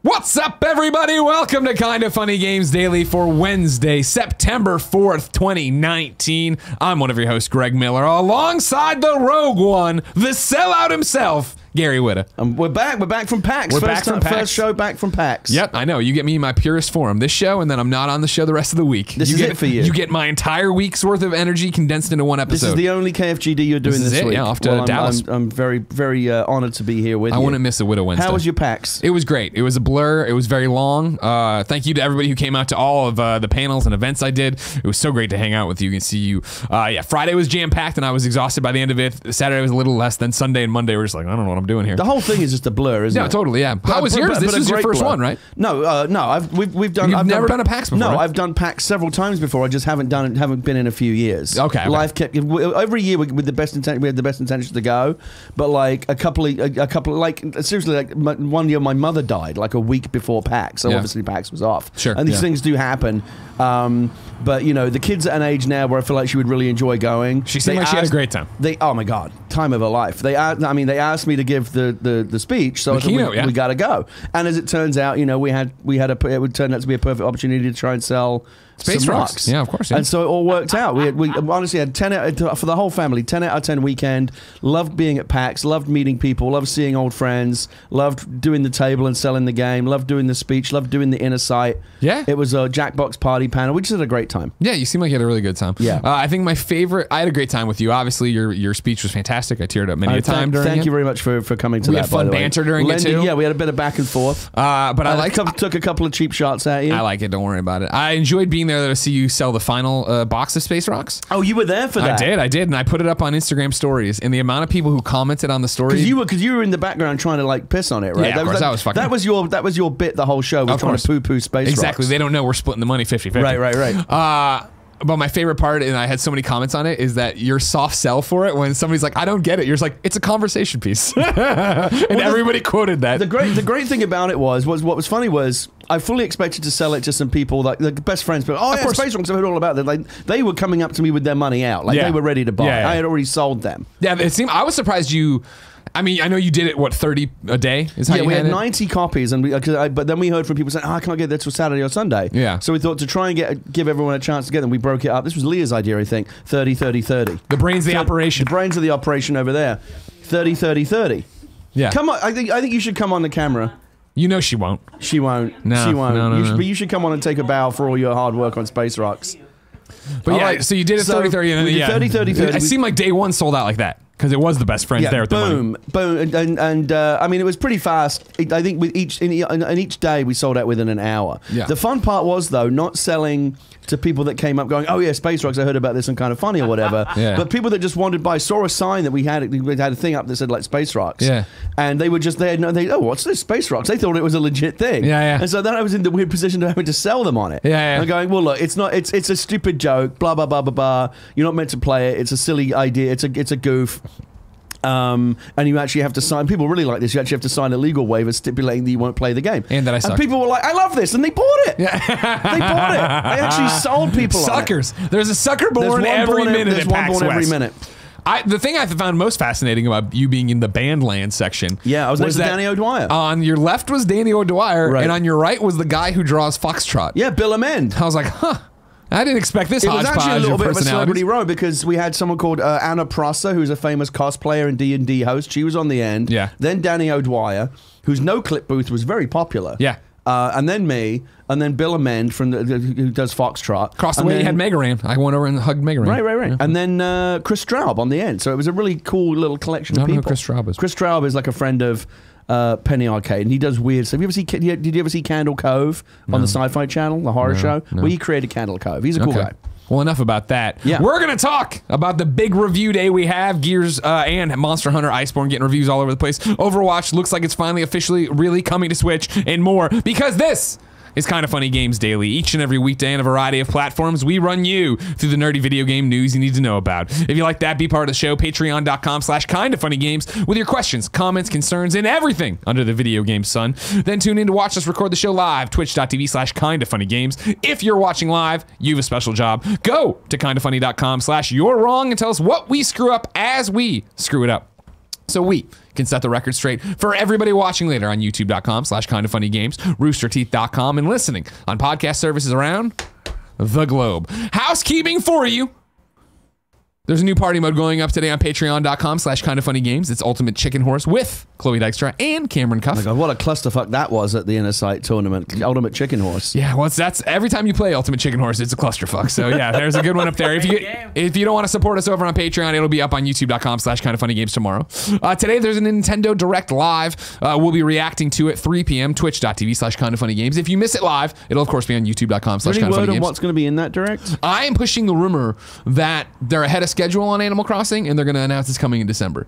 What's up, everybody? Welcome to Kinda Funny Games Daily for Wednesday, September 4th, 2019. I'm one of your hosts, Greg Miller, alongside the Rogue One, the sellout himself, Gary Whitta. We're back from PAX. First show back from PAX. Yep, I know. You get me in my purest form. This show, and then I'm not on the show the rest of the week. This is it for you. You get my entire week's worth of energy condensed into one episode. This is the only KFGD you're doing this week. Yeah, off to Dallas. I'm very, very honored to be here with you. I wouldn't miss a Whitta Wednesday. How was your PAX? It was great. It was a blur. It was very long. Thank you to everybody who came out to all of the panels and events I did. It was so great to hang out with you and see you. Yeah, Friday was jam-packed, and I was exhausted by the end of it. Saturday was a little less. Then Sunday and Monday were just like, I don't know what I'm doing here. The whole thing is just a blur, isn't it? Yeah, totally, yeah. How was yours? This was your first one, right? No, no. We've done. I've never done a PAX before. No, right? I've done PAX several times before. I just haven't been in a few years. Okay. Life kept every year with the best intent. We had the best intentions to go, but like a couple like seriously, like one year my mother died like a week before PAX, so obviously PAX was off. Sure. And these things do happen. But you know, the kid's at an age now where I feel like she would really enjoy going. She seemed like she had a great time. Oh my god, time of her life. They asked me to give the speech, so we got to go. And as it turns out, you know, it would turn out to be a perfect opportunity to try and sell Space rocks. Yeah, of course. Yeah. And so it all worked out. We honestly had 10 for the whole family, 10 out of 10 weekend. Loved being at PAX, loved meeting people, loved seeing old friends, loved doing the table and selling the game, loved doing the speech, loved doing the inner sight. Yeah. It was a Jackbox party panel. We just had a great time. Yeah, you seem like you had a really good time. Yeah. I think my favorite, I had a great time with you. Obviously, your speech was fantastic. I teared up many a time during it. Thank you very much for coming to that. We had fun banter during it too. Yeah, we had a bit of back and forth. But I took a couple of cheap shots at you. I like it. Don't worry about it. I enjoyed being there to see you sell the final box of Space Rocks. Oh, you were there for that? I did, and I put it up on Instagram stories. And the amount of people who commented on the story, because you were in the background trying to like piss on it, right? Yeah, of course, that was fucking. That was your bit the whole show. Was trying to poo-poo Space Rocks. Exactly. They don't know we're splitting the money 50-50. Right. But my favorite part, and I had so many comments on it, is that your soft sell for it when somebody's like, I don't get it. You're just like, it's a conversation piece. And everybody quoted that. The great thing about it was what was funny was I fully expected to sell it to some people, like the best friends. But Space Rocks, I've heard all about that. Like, they were coming up to me with their money out. Like they were ready to buy. Yeah. I had already sold them. Yeah, it seemed. I was surprised you. I mean, I know you did it, what, 30 a day? Is how you we had it? 90 copies, and but then we heard from people saying, I can't get that till Saturday or Sunday. Yeah. So we thought to try and give everyone a chance to get them, we broke it up. This was Leah's idea, I think. 30, 30, 30. The brains of the operation. The brains of the operation over there. 30, 30, 30. Yeah. Come on, I think you should come on the camera. You know she won't. She won't. No, she won't. No. But you should come on and take a bow for all your hard work on Space Rocks. But yeah, so you did it 30, 30, and then 30, 30, 30. It seemed like day one sold out like that. Because it was the best friends there with the money. Boom, and I mean, it was pretty fast. I think with each day we sold out within an hour. Yeah. The fun part was though not selling to people that came up going, oh yeah, Space Rocks, I heard about this and kind of funny or whatever. Yeah. But people that just wandered by saw a sign that we had a thing up that said like Space Rocks. Yeah. And they what's this Space Rocks? They thought it was a legit thing. Yeah. And so then I was in the weird position of having to sell them on it. Yeah. And going, well look, it's a stupid joke. Blah blah blah blah blah. You're not meant to play it. It's a silly idea. It's a goof. And you actually have to sign. People really like this. You actually have to sign a legal waiver stipulating that you won't play the game. And that I suck. And people were like, "I love this," and they bought it. Yeah, they bought it. They actually sold people. Suckers. On it. There's a sucker born every minute. There's one born every minute. The thing I found most fascinating about you being in the Bandland section. Yeah, I was next to Danny O'Dwyer. On your left was Danny O'Dwyer, right. And on your right was the guy who draws Foxtrot. Yeah, Bill Amend. I was like, huh. I didn't expect this. It was actually a little bit of a celebrity row because we had someone called Anna Prosser, who's a famous cosplayer and D&D host. She was on the end. Yeah. Then Danny O'Dwyer, whose no-clip booth was very popular. Yeah. And then me, and then Bill Amend who does Foxtrot. Across the way, you had Megaran. I went over and hugged Megaran. Right. Yeah. And then Chris Straub on the end. So it was a really cool little collection of people. I don't know who Chris Straub is. Chris Straub is like a friend of Penny Arcade, and he does weird stuff. Did you ever see Candle Cove on the Sci-Fi Channel, the horror show? No. Well, he created Candle Cove. He's a cool guy. Well, enough about that. Yeah. We're going to talk about the big review day we have. Gears and Monster Hunter Iceborne getting reviews all over the place. Overwatch looks like it's finally officially really coming to Switch and more because this is Kinda Funny Games Daily. Each and every weekday on a variety of platforms, we run you through the nerdy video game news you need to know about. If you like that, be part of the show, patreon.com/kindafunnygames with your questions, comments, concerns, and everything under the video game sun. Then tune in to watch us record the show live, twitch.tv/kindafunnygames. If you're watching live, you have a special job. Go to kindafunny.com/you're wrong and tell us what we screw up as we screw it up. so we can set the record straight for everybody watching later on youtube.com/kindoffunnygames, roosterteeth.com, and listening on podcast services around the globe. Housekeeping for you. There's a new party mode going up today on patreon.com/kindoffunnygames. It's Ultimate Chicken Horse with Chloe Dykstra and Cameron Cuff. Oh my God, what a clusterfuck that was at the Inner Sight tournament. Ultimate Chicken Horse. Yeah, well, that's every time you play Ultimate Chicken Horse, it's a clusterfuck. So yeah, there's a good one up there. If you don't want to support us over on Patreon, it'll be up on youtube.com/kindoffunnygames tomorrow. Today, there's a Nintendo Direct Live. We'll be reacting to it 3 p.m. twitch.tv/kindoffunnygames. If you miss it live, it'll of course be on youtube.com/kindoffunnygames. Any word on what's going to be in that Direct? I am pushing the rumor that they're ahead of schedule on Animal Crossing, and they're going to announce it's coming in December.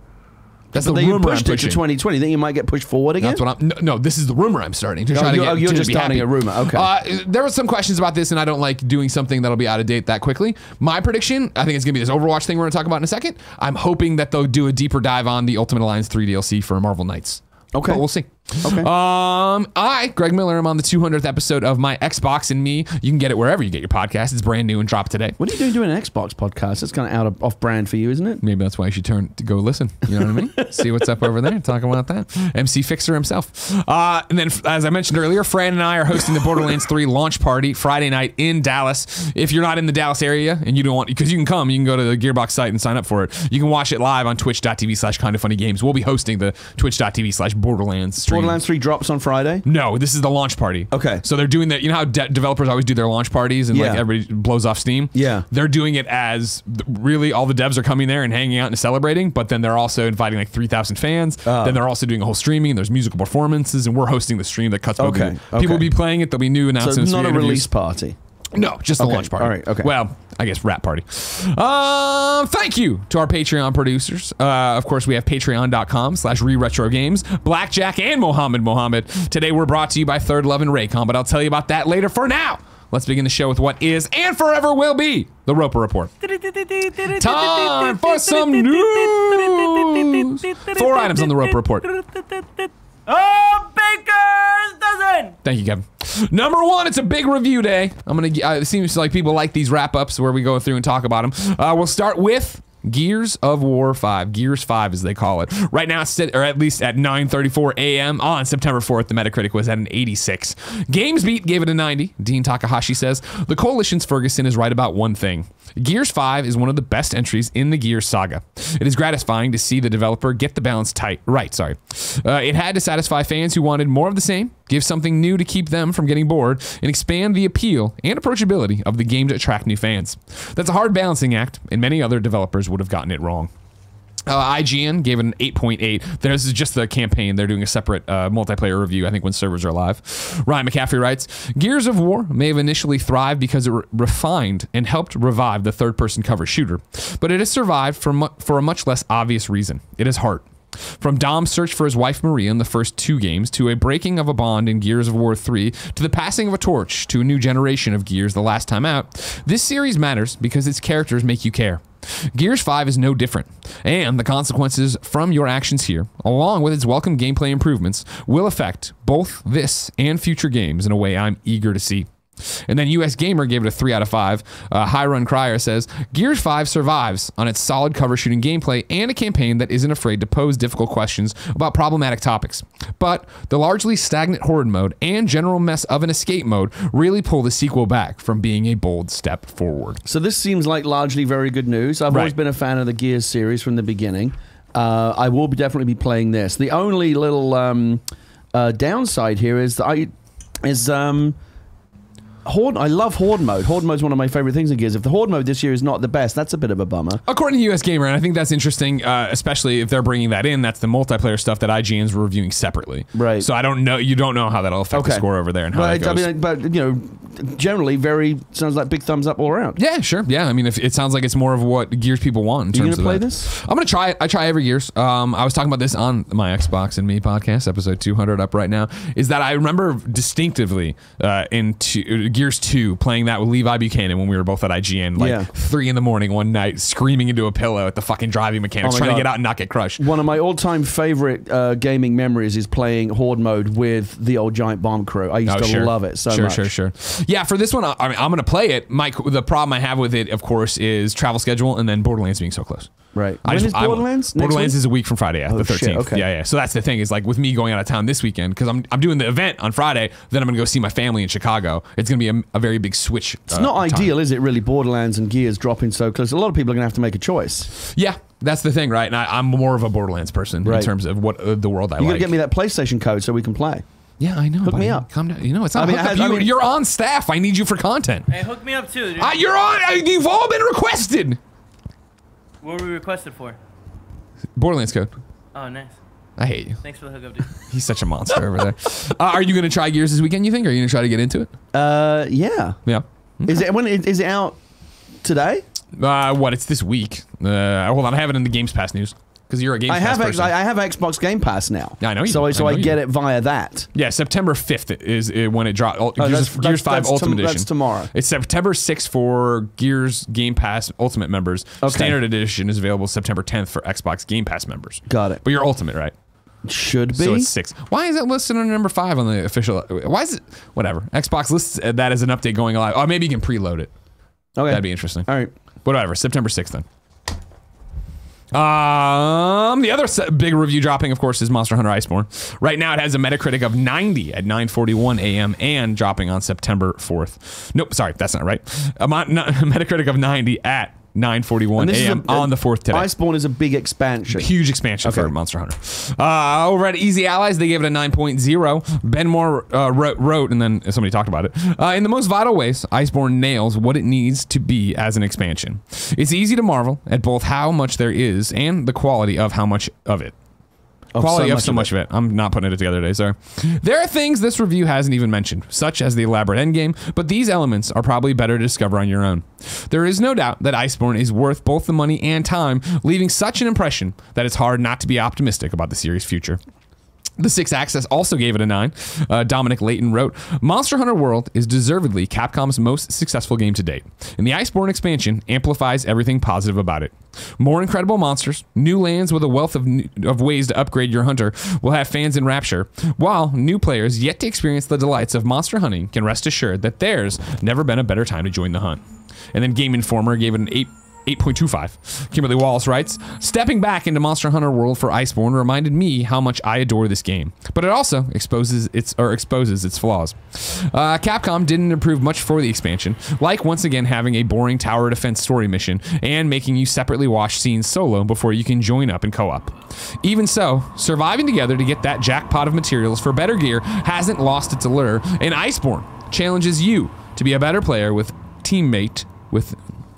That's the rumor I'm pushing. It to 2020. Think you might get pushed forward again? That's what I'm. No, this is the rumor I'm starting to try to get. You're just starting a rumor. Okay. There were some questions about this, and I don't like doing something that'll be out of date that quickly. My prediction, I think it's gonna be this Overwatch thing we're gonna talk about in a second. I'm hoping that they'll do a deeper dive on the Ultimate Alliance 3 DLC for Marvel Knights. Okay. But we'll see. Okay. I, Greg Miller, am on the 200th episode of My Xbox and Me. You can get it wherever you get your podcast. It's brand new and dropped today. What are you doing an Xbox podcast? That's kind of off brand for you, isn't it? Maybe that's why you should turn to go listen. You know what I mean? See what's up over there. Talk about that. MC Fixer himself. And then, as I mentioned earlier, Fran and I are hosting the Borderlands 3 launch party Friday night in Dallas. If you're not in the Dallas area and you don't want, because you can come, you can go to the Gearbox site and sign up for it. You can watch it live on twitch.tv/kindoffunnygames. We'll be hosting the twitch.tv/Borderlands stream. Borderlands 3 drops on Friday? No, this is the launch party. Okay. So they're doing that. You know how developers always do their launch parties and like everybody blows off steam? Yeah. They're doing it as really all the devs are coming there and hanging out and celebrating, but then they're also inviting like 3,000 fans. Then they're also doing a whole streaming and there's musical performances and we're hosting the stream that cuts both. People will be playing it. There'll be new announcements. So not a release party? No, just the launch party. All right, okay. Well, I guess rap party. Thank you to our Patreon producers. Of course, we have patreon.com/reretrogames, Blackjack and Mohammed Mohammed. Today, we're brought to you by THIRDLOVE and RAYCON, but I'll tell you about that later. For now, let's begin the show with what is and forever will be the Roper Report. Time for some news. 4 items on the Roper Report. Oh, Baker's dozen! Thank you, Kevin. Number 1, it's a big review day. It seems like people like these wrap-ups where we go through and talk about them. We'll start with Gears of War 5. Gears 5, as they call it. Right now, or at least at 9:34 a.m. on September 4th, the Metacritic was at an 86. GamesBeat gave it a 90. Dean Takahashi says, the Coalition's Ferguson is right about one thing. Gears 5 is one of the best entries in the Gears saga. It is gratifying to see the developer get the balance right. It had to satisfy fans who wanted more of the same, give something new to keep them from getting bored, and expand the appeal and approachability of the game to attract new fans. That's a hard balancing act, and many other developers would have gotten it wrong. IGN gave it an 8.8. This is just the campaign. They're doing a separate multiplayer review, I think, when servers are live. Ryan McCaffrey writes, Gears of War may have initially thrived because it refined and helped revive the third-person cover shooter, but it has survived for a much less obvious reason. It is heart. From Dom's search for his wife Maria in the first 2 games, to a breaking of a bond in Gears of War 3, to the passing of a torch to a new generation of Gears the last time out, this series matters because its characters make you care. Gears 5 is no different, and the consequences from your actions here, along with its welcome gameplay improvements, will affect both this and future games in a way I'm eager to see. And then US Gamer gave it a 3 out of 5. High Run Crier says, Gears 5 survives on its solid cover shooting gameplay and a campaign that isn't afraid to pose difficult questions about problematic topics. But the largely stagnant horde mode and general mess of an escape mode really pull the sequel back from being a bold step forward. So this seems like largely very good news. I've always been a fan of the Gears series from the beginning. I will definitely be playing this. The only little downside here is that Horde, I love Horde mode. Horde mode is one of my favorite things in Gears. If the Horde mode this year is not the best, that's a bit of a bummer. According to US Gamer, and I think that's interesting, especially if they're bringing that in, that's the multiplayer stuff that IGN's reviewing separately. Right. So I don't know, you don't know how that'll affect the score over there and how that goes. I mean, but, you know, generally sounds like big thumbs up all around. Yeah, sure. Yeah, I mean, if it sounds like it's more of what Gears people want in terms of you gonna play this? I'm going to try it. I try every Gears. I was talking about this on my Xbox and Me podcast, episode 200 up right now, is that I remember distinctively in Gears 2 playing that with Levi Buchanan when we were both at IGN, like 3 in the morning one night, screaming into a pillow at the fucking driving mechanics, trying to get out and not get crushed. One of my all-time favorite gaming memories is playing Horde mode with the old Giant Bomb crew. I used to love it so much. Sure. Yeah, for this one, I mean, I'm going to play it. The problem I have with it, of course, is travel schedule and then Borderlands being so close. Right. When is Borderlands? Borderlands is a week from Friday, the 13th. Shit, okay. Yeah. So that's the thing is like with me going out of town this weekend because I'm doing the event on Friday. Then I'm gonna go see my family in Chicago. It's gonna be a very big switch. It's not ideal, is it? Really, Borderlands and Gears dropping so close. A lot of people are gonna have to make a choice. Yeah, that's the thing, right? And I'm more of a Borderlands person in terms of what the world I like. You gotta get me that PlayStation code so we can play. Yeah, I know. Hook me up. Calm down. You know, it's not you're on staff. I need you for content. Hey, hook me up too, dude. You're on. You've all been requested. What were we requested for? Borderlands code. Oh, nice. I hate you. Thanks for the hookup, dude. He's such a monster over there. Are you going to try Gears this weekend, you think? Or are you going to try to get into it? Yeah. Yeah. Okay. Is it out today? It's this week. Hold on, I have it in the GamePassed news. Because you're a GamePassed person. I have Xbox Game Pass now. Yeah, I know you So do. I get it via that. Yeah, September 5th is when it dropped. Gears 5 Ultimate Edition. That's tomorrow. It's September 6th for Gears Game Pass Ultimate members. Okay. Standard Edition is available September 10th for Xbox Game Pass members. Got it. But you're Ultimate, right? Should be. So it's 6. Why is it listed on number 5 on the official? Why is it? Whatever. Xbox lists that as an update going live. Oh, maybe you can preload it. Okay. That'd be interesting. All right. Whatever. September 6th then. The other big review dropping, of course, is Monster Hunter Iceborne. Right now, it has a Metacritic of 90 at 9:41 a.m. and dropping on September 4th. Nope, sorry, that's not right. Metacritic of 90 at 9:41 a.m. on the 4th today. Iceborne is a big expansion. Huge expansion for Monster Hunter. Over at Easy Allies, they gave it a 9.0. Ben Moore wrote, and then somebody talked about it. In the most vital ways, Iceborne nails what it needs to be as an expansion. It's easy to marvel at both how much there is and the quality of how much of it. Quality of so much of it. I'm not putting it together today, sorry. There are things this review hasn't even mentioned, such as the elaborate endgame, but these elements are probably better to discover on your own. There is no doubt that Iceborne is worth both the money and time, leaving such an impression that it's hard not to be optimistic about the series' future. The 6 Axis also gave it a 9. Dominic Layton wrote, Monster Hunter World is deservedly Capcom's most successful game to date, and the Iceborne expansion amplifies everything positive about it. More incredible monsters, new lands with a wealth of ways to upgrade your hunter will have fans in rapture, while new players yet to experience the delights of monster hunting can rest assured that there's never been a better time to join the hunt. And then Game Informer gave it an 8.25. Kimberly Wallace writes, stepping back into Monster Hunter World for Iceborne reminded me how much I adore this game, but it also exposes its flaws. Capcom didn't improve much for the expansion, like once again having a boring tower defense story mission and making you separately watch scenes solo before you can join up in co-op. Even so, surviving together to get that jackpot of materials for better gear hasn't lost its allure, and Iceborne challenges you to be a better player with teammate with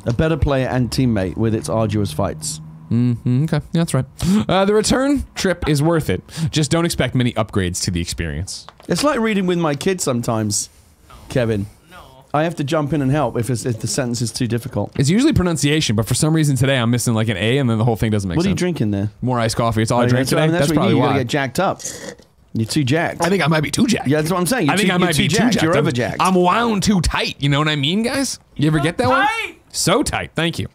a better player and teammate with its arduous fights. Okay, yeah, that's right. The return trip is worth it. Just don't expect many upgrades to the experience. It's like reading with my kids sometimes, Kevin. No. I have to jump in and help if the sentence is too difficult. It's usually pronunciation, but for some reason today I'm missing like an A and then the whole thing doesn't make sense. What are you drinking there? More iced coffee. It's all I drink today. I mean, that's probably you why. gotta get jacked up. You're too jacked. I think I might be too jacked. Yeah, that's what I'm saying. I think I might be too jacked. You're over jacked. I'm wound too tight. You know what I mean, guys? You ever get that one? So tight. Thank you.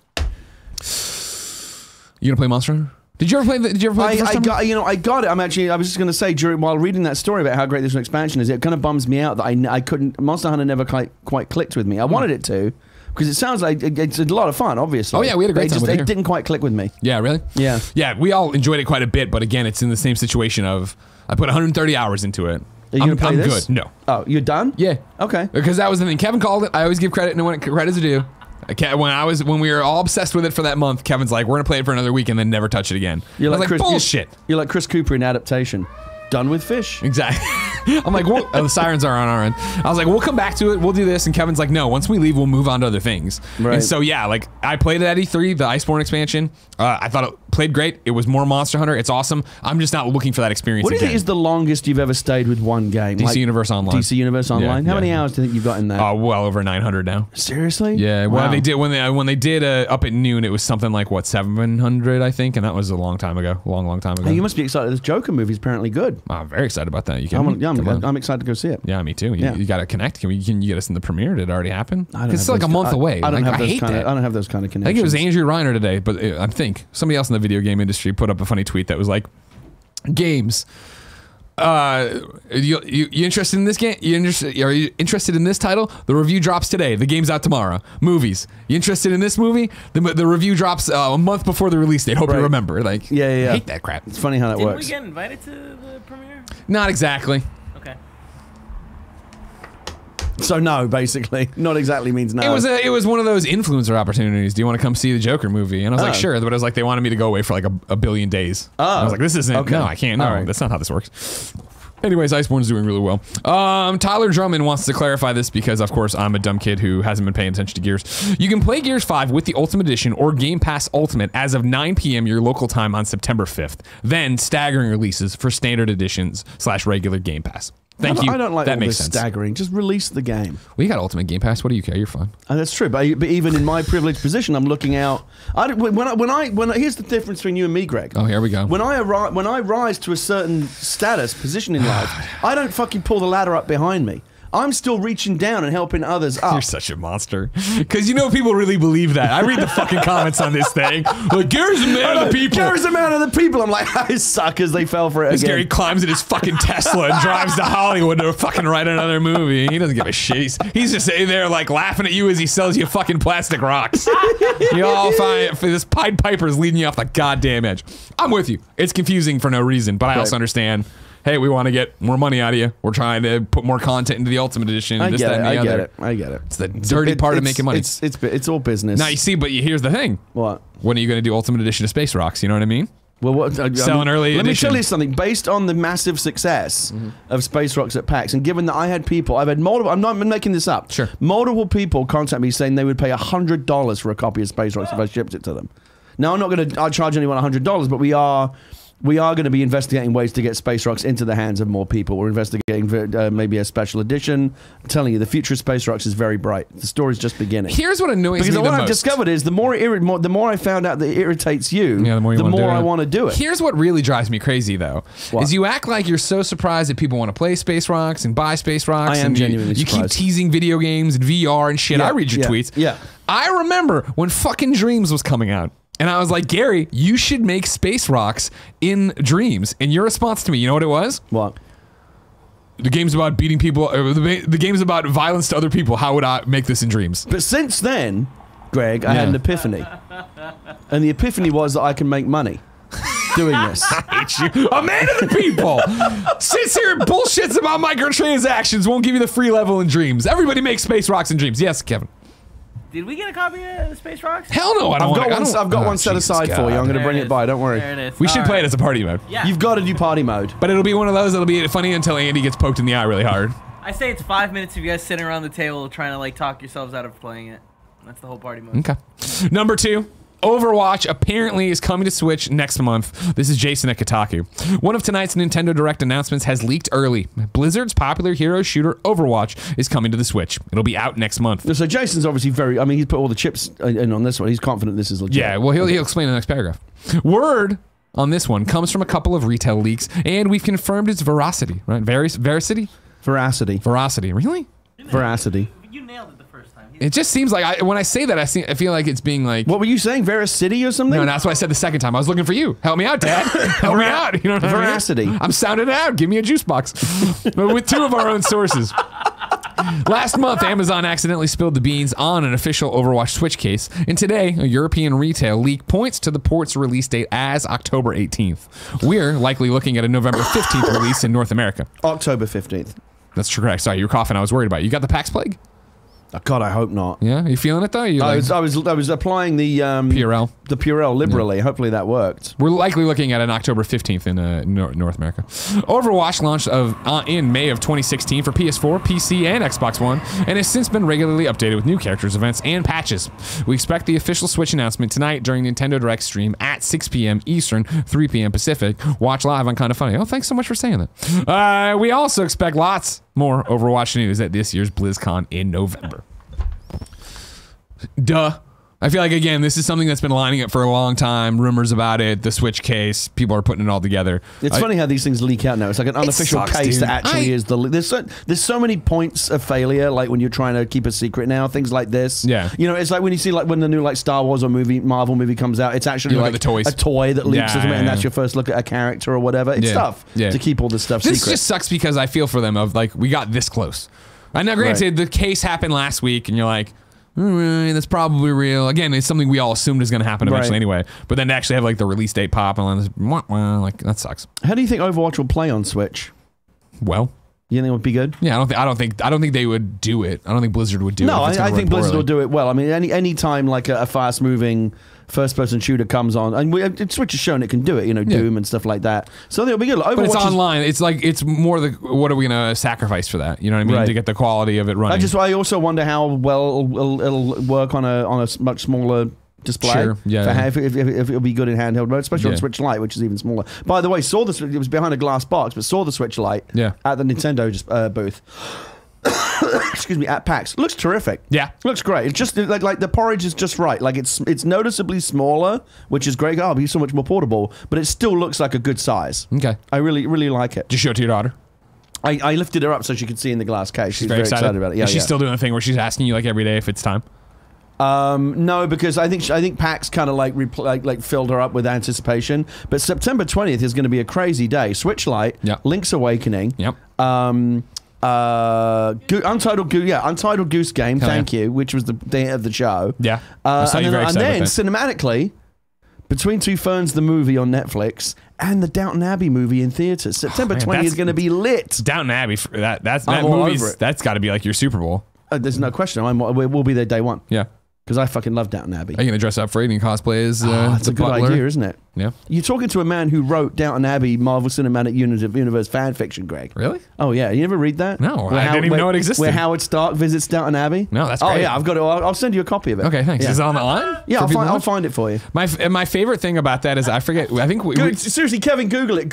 You gonna play Monster Hunter? Did you ever play the first time? I got it. I was just gonna say while reading that story about how great this expansion is, it kind of bums me out that I couldn't. Monster Hunter never quite clicked with me. I wanted it to, because it sounds like it's a lot of fun. Obviously. Oh yeah, we had a great time. It didn't quite click with me. Yeah, really? Yeah. Yeah, we all enjoyed it quite a bit, but again, it's in the same situation of I put 130 hours into it. Are you gonna play this? Good. No. Oh, you're done? Yeah. Okay. Because that was the thing. Kevin called it. I always give credit when credit's due. When we were all obsessed with it for that month, Kevin's like, we're gonna play it for another week and then never touch it again. I was like, bullshit. You're like Chris Cooper in Adaptation. Done with fish. Exactly. I'm like, the sirens are on our end. I was like, we'll come back to it. We'll do this. And Kevin's like, no, once we leave, we'll move on to other things. Right. And so, yeah, like I played it at E3, the Iceborne expansion. I thought it played great. It was more Monster Hunter. It's awesome. I'm just not looking for that experience again. What do you think is the longest you've ever stayed with one game? DC Universe Online. DC Universe Online? How many hours do you think you've got in that? Well over 900 now. Seriously? Yeah. Wow. Well, they did when they did up at noon, it was something like what 700, I think, and that was a long time ago. Long time ago. Hey, you must be excited. This Joker movie is apparently good. I'm very excited about that. I'm excited to go see it. Yeah, me too. You got to connect. Can you get us in the premiere? Did it already happen? It's like a month away. I don't have those kind of connections. I think it was Andrew Reiner today, but I think somebody else in the video game industry put up a funny tweet that was like, games, You interested in this game? Are you interested in this title? The review drops today. The game's out tomorrow. Movies. You interested in this movie? The review drops a month before the release date. Hope you remember. Like, yeah. I hate that crap. It's funny how that Didn't works. we get invited to the premiere? Not exactly. Okay. So no, basically, not exactly means no. It was one of those influencer opportunities. Do you want to come see the Joker movie? And I was like, sure. But it was like they wanted me to go away for like a billion days. And I was like, this isn't. Okay. No, I can't. No, All right. That's not how this works. Anyways, Iceborne's doing really well. Tyler Drummond wants to clarify this because, of course, I'm a dumb kid who hasn't been paying attention to Gears. You can play Gears 5 with the Ultimate Edition or Game Pass Ultimate as of 9 p.m. your local time on September 5th. Then staggering releases for standard editions / regular Game Pass. Thank you. I don't like that all makes this sense. staggering. Just release the game. We got Ultimate Game Pass. What do you care? You're fine. That's true, but even in my privileged position, I'm looking out. Here's the difference between you and me, Greg. Oh, here we go. When I rise to a certain position in life, I don't fucking pull the ladder up behind me. I'm still reaching down and helping others up. You're such a monster. Because you know people really believe that. I read the fucking comments on this thing. Like, Gary's a man of the people. Gary's a man of the people. I'm like, these suckers, they fell for it This again. Gary climbs in his fucking Tesla and drives to Hollywood to fucking write another movie. He doesn't give a shit. He's just sitting there like laughing at you as he sells you fucking plastic rocks. You all find this Pied Piper's leading you off the goddamn edge. I'm with you. It's confusing for no reason, but I also understand. Hey, we want to get more money out of you. We're trying to put more content into the Ultimate Edition. I get it. It's the dirty part of making money. It's all business. Now you see, but here's the thing. What? When are you going to do Ultimate Edition of Space Rocks? You know what I mean? Well, Selling early Let me edition. tell you something. Based on the massive success of Space Rocks at PAX, and given that I've had multiple, I'm not making this up. Sure. Multiple people contact me saying they would pay $100 for a copy of Space Rocks if I shipped it to them. Now, I'm not going to charge anyone $100, but we are going to be investigating ways to get Space Rocks into the hands of more people. We're investigating maybe a special edition. I'm telling you, the future of Space Rocks is very bright. The story's just beginning. Here's what annoys me the most. Because what I've discovered is the more I found out that it irritates you, the more I want to do it. Here's what really drives me crazy, though, is you act like you're so surprised that people want to play Space Rocks and buy Space Rocks. I am genuinely You keep surprised. teasing video games and VR and shit. Yeah, I read your tweets. Yeah. I remember when fucking Dreams was coming out. And I was like, Gary, you should make Space Rocks in Dreams. And your response to me, you know what it was? What? The game's about beating people. The game's about violence to other people. How would I make this in Dreams? But since then, Greg, I had an epiphany. And the epiphany was that I can make money doing this. I hate you. A man of the people. Sits here and bullshits about microtransactions. Won't give you the free level in Dreams. Everybody makes Space Rocks in Dreams. Yes, Kevin. Did we get a copy of the Space Rocks? Hell no, I don't want I've got one set aside for you. I'm going to bring it by. Don't worry. There it is. We should play it as a party mode. Yeah. You've got to do party mode. But it'll be one of those that'll be funny until Andy gets poked in the eye really hard. I say it's 5 minutes of you guys sitting around the table trying to like talk yourselves out of playing it. That's the whole party mode. Okay. Number 2. Overwatch apparently is coming to Switch next month. This is Jason at Kotaku. One of tonight's Nintendo Direct announcements has leaked early. Blizzard's popular hero shooter Overwatch is coming to the Switch. It'll be out next month. So Jason's obviously he's put all the chips in on this one. He's confident this is legit. Yeah, well, he'll explain in the next paragraph. Word on this one comes from a couple of retail leaks, and we've confirmed its veracity, right? Veracity? Veracity, really? Veracity. You nailed it the first time. It just seems like, when I say that, I feel like it's being like... What were you saying? Veracity or something? No, that's what I said the second time. I was looking for you. Help me out, Dad. Help me out. You know what I mean? Veracity. I'm sounding it out. Give me a juice box. With 2 of our own sources. Last month, Amazon accidentally spilled the beans on an official Overwatch Switch case, and today, a European retail leak points to the port's release date as October 18th. We're likely looking at a November 15th release in North America. October 15th. That's correct. Sorry, you were coughing. I was worried about you. You got the PAX Plague? Oh, God, I hope not. Yeah? You feeling it, though? I was applying the Purell. The Purell liberally. Yeah. Hopefully that worked. We're likely looking at an October 15th in North America. Overwatch launched in May of 2016 for PS4, PC, and Xbox One, and has since been regularly updated with new characters, events, and patches. We expect the official Switch announcement tonight during Nintendo Direct stream at 6 p.m. Eastern, 3 p.m. Pacific. Watch live on Kinda Funny. Oh, thanks so much for saying that. We also expect lots more Overwatch news at this year's BlizzCon in November. Duh. I feel like, again, this is something that's been lining up for a long time. Rumors about it, the Switch case, people are putting it all together. It's funny how these things leak out now. It's like an unofficial case that actually is the... There's so many points of failure, like when you're trying to keep a secret now, things like this. Yeah. You know, it's like when you see like when the new like Star Wars or Marvel movie comes out, it's actually like the toys. a toy that leaks and that's your first look at a character or whatever. It's tough to keep all this stuff secret. This just sucks because I feel for them of like, we got this close. I know, granted, the case happened last week and you're like, that's probably real. Again, it's something we all assumed is going to happen eventually anyway. But then to actually have like the release date pop and like that sucks. How do you think Overwatch will play on Switch? Well, you think it would be good? Yeah, I don't think they would do it. I don't think Blizzard would do it. No, I think Blizzard will do it well. I mean, any time like a fast moving first-person shooter comes on, and Switch has shown it can do it, you know, Doom and stuff like that. So it'll be good. Overwatch, but it's online. It's like, it's more the, what are we going to sacrifice for that? You know what I mean? To get the quality of it running. I also wonder how well it'll work on a much smaller display. Sure. Yeah. If it'll be good in handheld mode, especially on Switch Lite, which is even smaller. By the way, it was behind a glass box, but saw the Switch Lite at the Nintendo booth. Excuse me, at PAX. Looks terrific. Yeah, looks great. It's just like the porridge is just right. Like it's noticeably smaller, which is great. Oh, it'll be so much more portable, but it still looks like a good size. Okay, I really like it. Did you show it to your daughter? I lifted her up so she could see in the glass case. She's very excited about it. Yeah, she's still doing a thing where she's asking you like every day if it's time. No, because I think PAX kind of like filled her up with anticipation. But September 20th is going to be a crazy day. Switch Lite, Link's Awakening, Untitled Goose Game, thank you, which was the day of the show. Yeah. And then cinematically, Between Two Ferns, the movie on Netflix, and the Downton Abbey movie in theaters. September 20th is going to be lit. Downton Abbey, that movie's, that's got to be like your Super Bowl. There's no question. We'll be there day one. Yeah. Because I fucking love Downton Abbey. Are you going to dress up for it and cosplay as that's a good idea, isn't it? Yeah. You're talking to a man who wrote Downton Abbey Marvel Cinematic Universe fan fiction, Greg. Really? Oh, yeah. You ever read that? No, I didn't even know it existed. Where Howard Stark visits Downton Abbey? No, that's great. Oh, yeah. I've got it. I'll send you a copy of it. Okay, thanks. Yeah. Is it on the line? Yeah, I'll find it for you. My favorite thing about that is I think seriously, Kevin, Google it.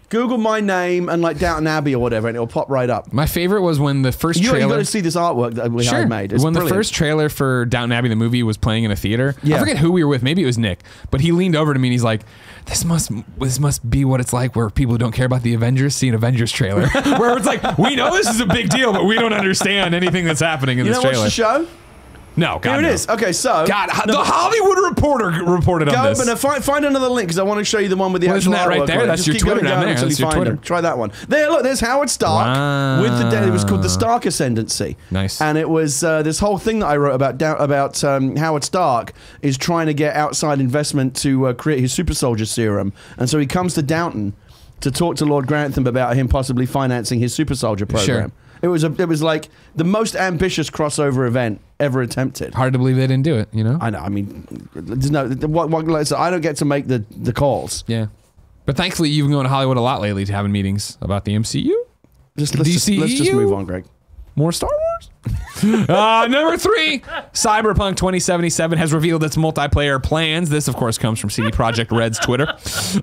Google my name and like Downton Abbey or whatever, and it'll pop right up. My favorite was when the first trailer... You got to see this artwork that we had made. It's brilliant. The first trailer for Downton Abbey, the movie, was playing in a theater. I forget who we were with. Maybe it was Nick. But he leaned over to me and he's like, this must be what it's like where people who don't care about the Avengers see an Avengers trailer. Where it's like, we know this is a big deal, but we don't understand anything that's happening in this trailer. You know what's the show? No, God, here it is. Okay, so the Hollywood Reporter reported on this. But find another link because I want to show you the one with the actual artwork. Isn't that right there? That's your Twitter down there. That's your Twitter. Try that one. There, look. There's Howard Stark with the. It was called the Stark Ascendancy. Nice. And it was this whole thing that I wrote about Howard Stark is trying to get outside investment to create his super soldier serum, and so he comes to Downton to talk to Lord Grantham about him possibly financing his super soldier program. Sure. It was like the most ambitious crossover event ever attempted. Hard to believe they didn't do it, you know? I know. I mean, there's no. I don't get to make the calls. Yeah, but thankfully you've been going to Hollywood a lot lately to having meetings about the MCU. Let's just move on, Greg. More Star Wars? Number 3, Cyberpunk 2077 has revealed its multiplayer plans. This, of course, comes from CD Projekt Red's Twitter.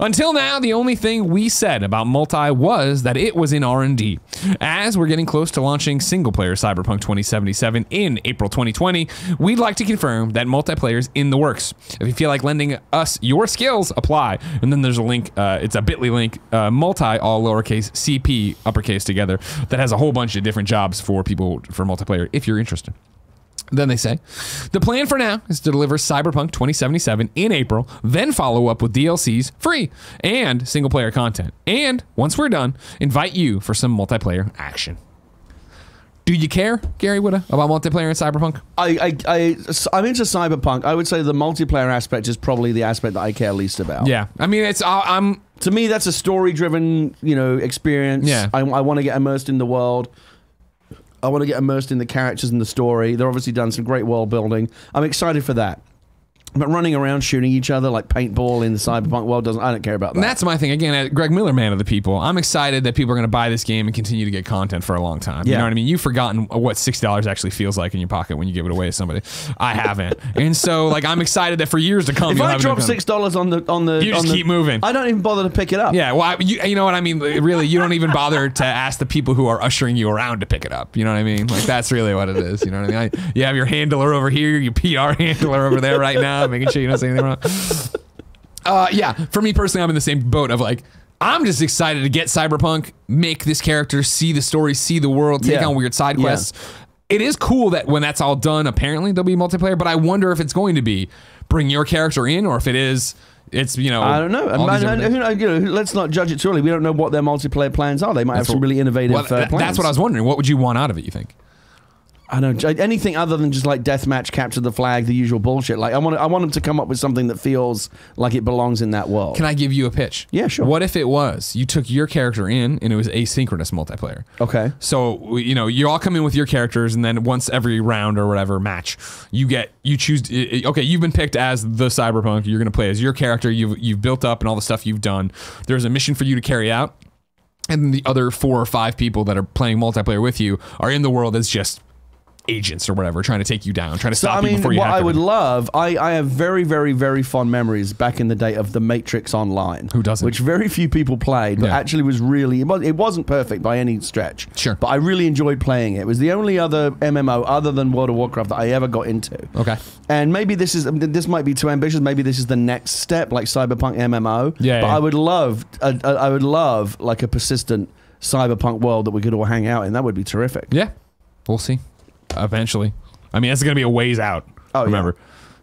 Until now, the only thing we said about multi was that it was in R&D. As we're getting close to launching single-player Cyberpunk 2077 in April 2020, we'd like to confirm that multiplayer is in the works. If you feel like lending us your skills, apply. And then there's a link, it's a bit.ly link, multi, all lowercase, CP, uppercase together, that has a whole bunch of different jobs for people for multiplayer if you're interested. Then they say, the plan for now is to deliver Cyberpunk 2077 in April, then follow up with DLCs free and single player content. And once we're done, invite you for some multiplayer action. Do you care, Gary Whitta, about multiplayer in Cyberpunk? I'm into Cyberpunk. I would say the multiplayer aspect is probably the aspect that I care least about. Yeah, I mean, to me, that's a story-driven, experience. Yeah, I want to get immersed in the world. I want to get immersed in the characters and the story. They're obviously done some great world building. I'm excited for that. But running around shooting each other like paintball in the Cyberpunk world I don't care about that. And that's my thing. Again, Greg Miller, man of the people. I'm excited that people are going to buy this game and continue to get content for a long time. You know what I mean? You've forgotten what $60 actually feels like in your pocket when you give it away to somebody. I haven't. And so, like, I'm excited that for years to come, if I drop $6 on the, you just keep moving. I don't even bother to pick it up. Yeah, well, you know what I mean. Really, you don't even bother to ask the people who are ushering you around to pick it up. You know what I mean? Like, that's really what it is. You know what I mean? You have your handler over here, your PR handler over there right now, making sure you don't say anything wrong. Yeah, for me personally, I'm in the same boat of like, I'm just excited to get Cyberpunk, make this character, see the story, see the world, take on weird side quests. It is cool that when that's all done, apparently there'll be multiplayer, but I wonder if it's going to be bring your character in, or if it is, it's, you know, I don't know. Let's not judge it too early. We don't know what their multiplayer plans are. They might have some really innovative plans. That's what I was wondering. What would you want out of it, you think? I don't anything other than just like deathmatch, capture the flag, the usual bullshit. Like I want them to come up with something that feels like it belongs in that world. Can I give you a pitch? Yeah, sure. What if it was you took your character in and it was asynchronous multiplayer? Okay. So you know you all come in with your characters, and then once every round or whatever match, you choose. Okay, you've been picked as the Cyberpunk. You're going to play as your character. You've built up and all the stuff you've done. There's a mission for you to carry out, and the other 4 or 5 people that are playing multiplayer with you are in the world as just agents or whatever, trying to take you down, trying to stop you before you happen. I would love, I have very, very, very fond memories back in the day of The Matrix Online. Who doesn't? Which very few people played, but actually was really, it wasn't perfect by any stretch. Sure. But I really enjoyed playing it. It was the only other MMO other than World of Warcraft that I ever got into. Okay. And maybe this might be too ambitious. Maybe this is the next step, like Cyberpunk MMO. Yeah. But I would love like a persistent Cyberpunk world that we could all hang out in. That would be terrific. Yeah. We'll see. Eventually. I mean, it's going to be a ways out. Oh, remember.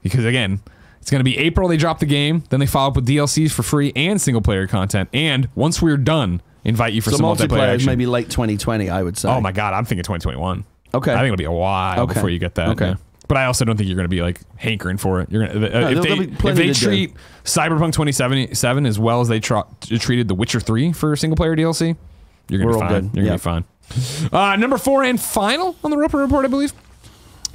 Because again, it's going to be April they drop the game, then they follow up with DLCs for free and single player content, and once we're done, invite you for some multiplayer action. Maybe late 2020, I would say. Oh my god, I'm thinking 2021. Okay. I think it'll be a while before you get that. Okay. Yeah. But I also don't think you're going to be like hankering for it. You're going if they treat Cyberpunk 2077 as well as they treated The Witcher 3 for single player DLC, you're going to be fine. You're going to be fine. Number 4 and final on the Roper Report, I believe.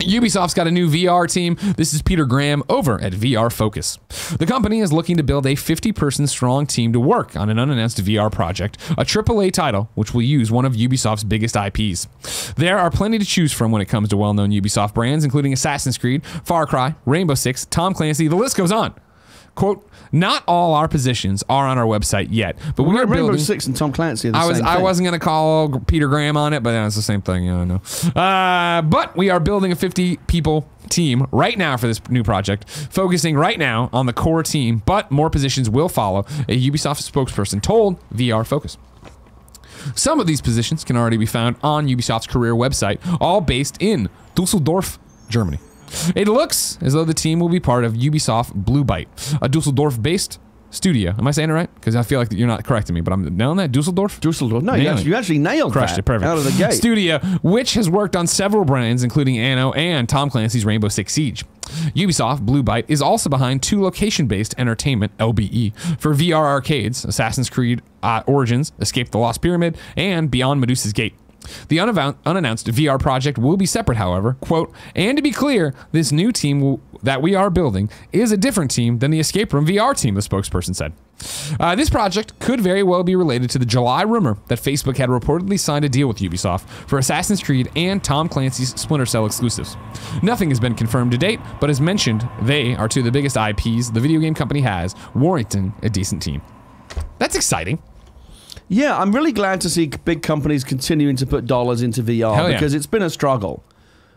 Ubisoft's got a new VR team. This is Peter Graham over at VR Focus. The company is looking to build a 50-person strong team to work on an unannounced VR project, a AAA title, which will use one of Ubisoft's biggest IPs. There are plenty to choose from when it comes to well-known Ubisoft brands, including Assassin's Creed, Far Cry, Rainbow Six, Tom Clancy, the list goes on. Quote, not all our positions are on our website yet, but we are building... Rainbow Six and Tom Clancy are the same thing. I wasn't going to call Peter Graham on it, but it's the same thing. Yeah, I know. But we are building a 50-people team right now for this new project, focusing right now on the core team, but more positions will follow, a Ubisoft spokesperson told VR Focus. Some of these positions can already be found on Ubisoft's career website, all based in Dusseldorf, Germany. It looks as though the team will be part of Ubisoft Blue Byte, a Dusseldorf-based studio. Am I saying it right? Because I feel like you're not correcting me, but I'm nailing that. Dusseldorf? Dusseldorf. No, you actually nailed that. Crushed it. Perfect. Out of the gate. Studio, which has worked on several brands, including Anno and Tom Clancy's Rainbow Six Siege. Ubisoft Blue Byte is also behind 2 location-based entertainment, LBE, for VR arcades, Assassin's Creed Origins, Escape the Lost Pyramid, and Beyond Medusa's Gate. The unannounced VR project will be separate, however, quote, and to be clear, this new team that we are building is a different team than the Escape Room VR team, the spokesperson said. This project could very well be related to the July rumor that Facebook had reportedly signed a deal with Ubisoft for Assassin's Creed and Tom Clancy's Splinter Cell exclusives. Nothing has been confirmed to date, but as mentioned, they are 2 of the biggest IPs the video game company has, warranting a decent team. That's exciting. Yeah, I'm really glad to see big companies continuing to put dollars into VR because it's been a struggle.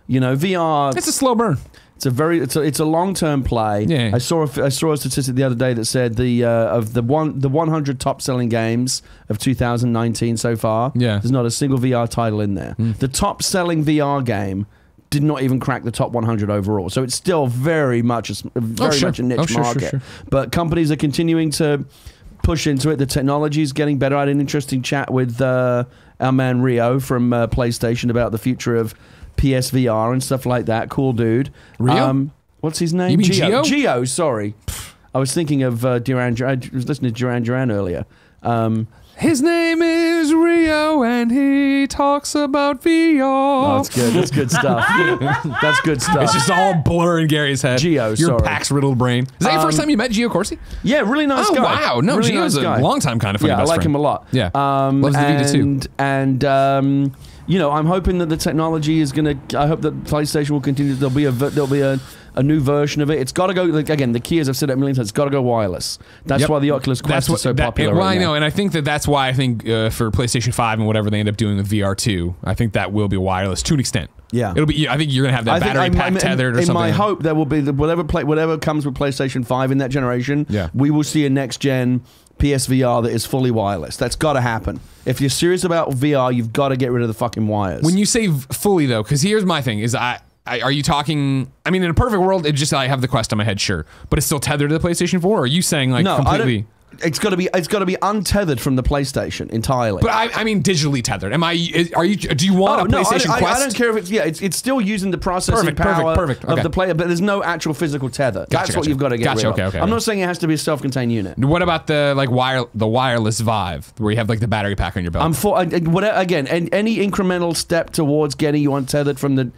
You know, VR. It's a slow burn. It's a long-term play. Yeah. I saw a statistic the other day that said of the 100 top-selling games of 2019 so far. Yeah. There's not a single VR title in there. The top-selling VR game did not even crack the top 100 overall. So it's still very much a niche market. Sure. But companies are continuing to push into it. The technology is getting better. I had an interesting chat with our man Rio from PlayStation about the future of PSVR and stuff like that. Cool dude. Rio? What's his name? You mean Gio? Gio, sorry. I was thinking of Duran. I was listening to Duran Duran earlier. His name is Rio. video and he talks about VR. Oh, that's good. That's good stuff. That's good stuff. It's just all blur in Gary's head. Geo, Your PAX-riddled brain. Is that your first time you met Gio Corsi? Yeah, really nice oh, guy. Wow. No, really Gio's nice a long time kind of funny Yeah, I best like friend. him a lot. Yeah. Loves the Vita too. And you know, I'm hoping that the technology is going to. I hope that PlayStation will continue. There'll be a new version of it. It's got to go. Like, again, the key, as I've said it a million times, it's got to go wireless. That's why the Oculus Quest is so popular. Well, right I know, now. and I think that's why I think for PlayStation 5 and whatever they end up doing with VR 2, I think that will be wireless to an extent. Yeah, it'll be. I think you're gonna have that battery pack tethered or something. In my hope, there will be whatever comes with PlayStation 5 in that generation. Yeah. We will see a next gen PSVR that is fully wireless. That's got to happen. If you're serious about VR, you've got to get rid of the fucking wires. When you say fully though, because here's my thing: is are you talking? I mean, in a perfect world, it just I have the Quest on my head, sure, but it's still tethered to the PlayStation 4. Or are you saying like completely? It's got to be untethered from the PlayStation entirely. But I mean digitally tethered. Do you want a PlayStation Quest? I don't care if it's still using the processing power of the player, but there's no actual physical tether. That's what you've got to get rid of. I'm not saying it has to be a self-contained unit. What about the wireless Vive, where you have like the battery pack on your belt? I'm for again, any incremental step towards getting you untethered from the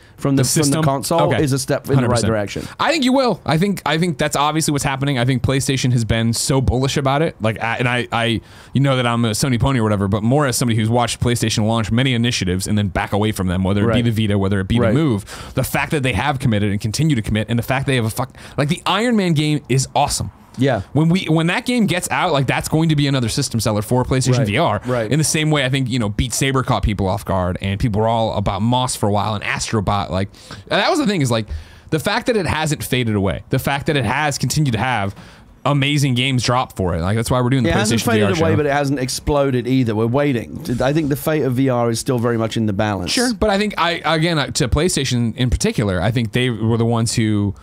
console is a step in 100%. The right direction. I think you will. I think that's obviously what's happening. I think PlayStation has been so bullish about it. Like, and I you know that I'm a Sony pony or whatever, but more as somebody who's watched PlayStation launch many initiatives and then back away from them, whether it be the Vita, whether it be the Move. The fact that they have committed and continue to commit, and the fact they have like the Iron Man game is awesome. Yeah. When that game gets out, like that's going to be another system seller for PlayStation VR. Right. In the same way, I think Beat Saber caught people off guard, and people were all about Moss for a while and Astrobot. Like that was the thing is like the fact that it hasn't faded away, the fact that it has continued to have amazing games drop for it. Like that's why we're doing the PlayStation VR show. It hasn't faded away, but it hasn't exploded either. We're waiting. I think the fate of VR is still very much in the balance. Sure, but I think to PlayStation in particular, I think they were the ones who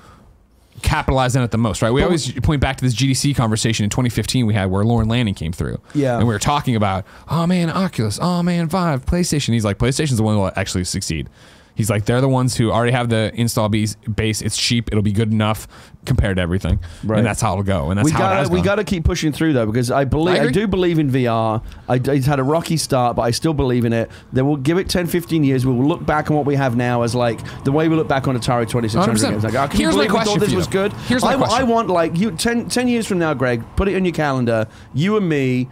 capitalized on it the most, right? We always point back to this GDC conversation in 2015 we had where Lauren Lanning came through. Yeah. And we were talking about, oh man, Oculus, oh man, Vive, PlayStation. He's like, PlayStation's the one who will actually succeed. He's like, they're the ones who already have the install base. It's cheap. It'll be good enough compared to everything. Right. And that's how it'll go. And that's how it has gone. We got to keep pushing through, though, because I do believe in VR. It's had a rocky start, but I still believe in it. Then we'll give it 10, 15 years. We will look back on what we have now as like the way we look back on Atari 2600 games. Like, Here's my question this was good? Here's my question. I want, like, 10 years from now, Greg, put it in your calendar. You and me,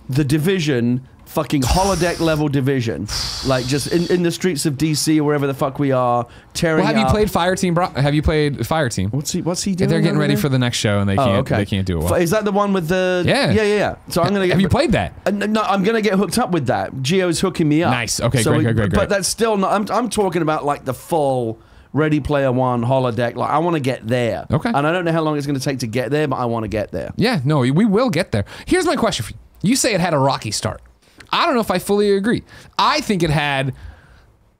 The Division, fucking holodeck level Division, like just in the streets of DC or wherever the fuck we are, tearing. Well, have you played Fireteam? Have you played Fireteam? What's he doing? They're getting ready for the next show and they can't do it well. Is that the one with the? Yeah. So I'm gonna get. Have you played that? No, I'm gonna get hooked up with that. Geo's hooking me up. Nice. Okay, so great. But that's still not. I'm talking about like the full Ready Player One holodeck. Like I want to get there. Okay. And I don't know how long it's going to take to get there, but I want to get there. Yeah. No, we will get there. Here's my question for you. You say it had a rocky start. I don't know if I fully agree. I think it had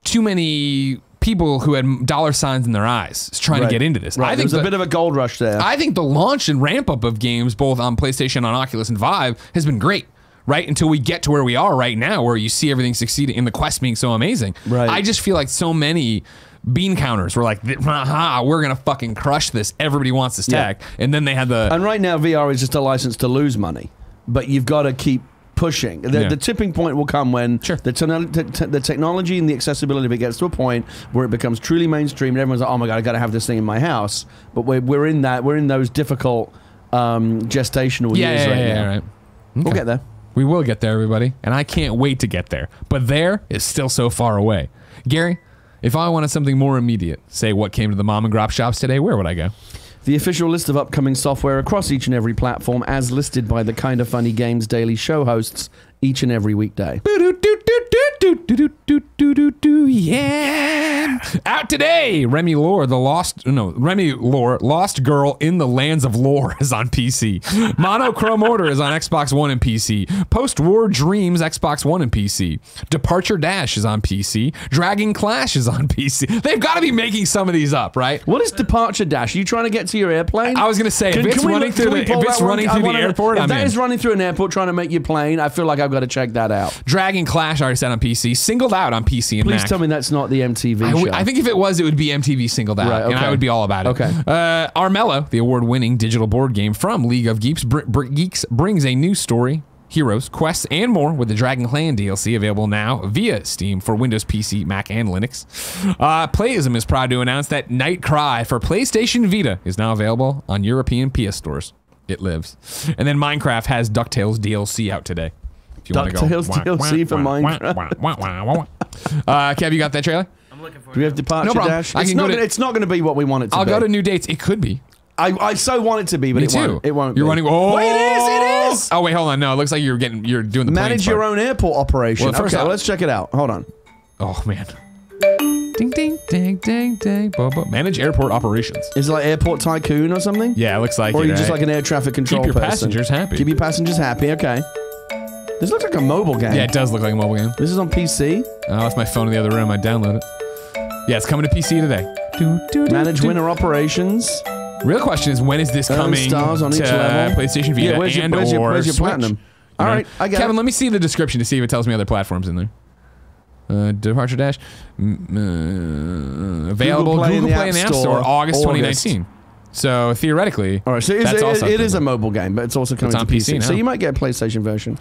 too many people who had dollar signs in their eyes trying to get into this. Right. I think there's a bit of a gold rush there. I think the launch and ramp up of games, both on PlayStation, on Oculus, and Vive, has been great. Right until we get to where we are right now, where you see everything succeeding in the Quest being so amazing. Right. I just feel like so many bean counters were like, we're gonna fucking crush this. Everybody wants this tech, and then they had the. And right now, VR is just a license to lose money, but you've got to keep pushing. The tipping point will come when the technology and the accessibility of it gets to a point where it becomes truly mainstream, and everyone's like, "Oh my god, I got to have this thing in my house." But we're in those difficult gestational years right now. Right. Okay. We'll get there. We will get there, everybody, and I can't wait to get there. But there is still so far away. Gary, if I wanted something more immediate, say what came to the mom and grop shops today, where would I go? The official list of upcoming software across each and every platform as listed by the Kinda Funny Games Daily Show hosts each and every weekday. Yeah. Out today, Remy Lore, Lost Girl in the Lands of Lore is on PC. Monochrome Order is on Xbox One and PC. Post-War Dreams, Xbox One and PC. Departure Dash is on PC. Dragon Clash is on PC. They've got to be making some of these up, right? What is Departure Dash? Are you trying to get to your airplane? I was going to say, if it's running through the airport, I'm in. If that is running through an airport trying to make your plane, I feel like I've got to check that out. Dragon Clash, I already said on PC. Singled Out on PC and Mac. Please tell me that's not the MTV show. I think if it was, it would be MTV Singled Out, and I would be all about it. Okay. Armello, the award-winning digital board game from League of Geeks, brings a new story heroes, quests, and more with the Dragon Clan DLC available now via Steam for Windows, PC, Mac, and Linux. Playism is proud to announce that Night Cry for PlayStation Vita is now available on European PS stores. It lives. And then Minecraft has DuckTales DLC out today. If you want to go. DuckTales DLC for Minecraft. Kev, you got that trailer? I'm looking for it. Do we have Departure Dash? It's not going to be what we want it to be. I'll go to new dates. It could be. I so want it to be, but it won't. It won't. You're running. Oh, wait, it is. Oh wait, hold on. No, it looks like you're doing the manage your own airport operation. Well, first okay, let's check it out. Hold on. Oh man. Ding ding ding ding ding. Manage airport operations. Is it like Airport Tycoon or something? Yeah, it looks like. Or are you just like an air traffic control person? Keep your passengers happy. Keep your passengers happy. Okay. This looks like a mobile game. Yeah, it does look like a mobile game. This is on PC. Oh, that's my phone in the other room. I download it. Yeah, it's coming to PC today. Manage winter operations. Real question is, when is this coming stars on to each level. PlayStation Vita where's your platinum? All right, I got Kevin, it. let me see the description to see if it tells me other platforms in there. Departure Dash. Available Google Play in the App Store August 2019. So theoretically, all right, so it is a mobile game, but it's also coming to PC now. So you might get a PlayStation version.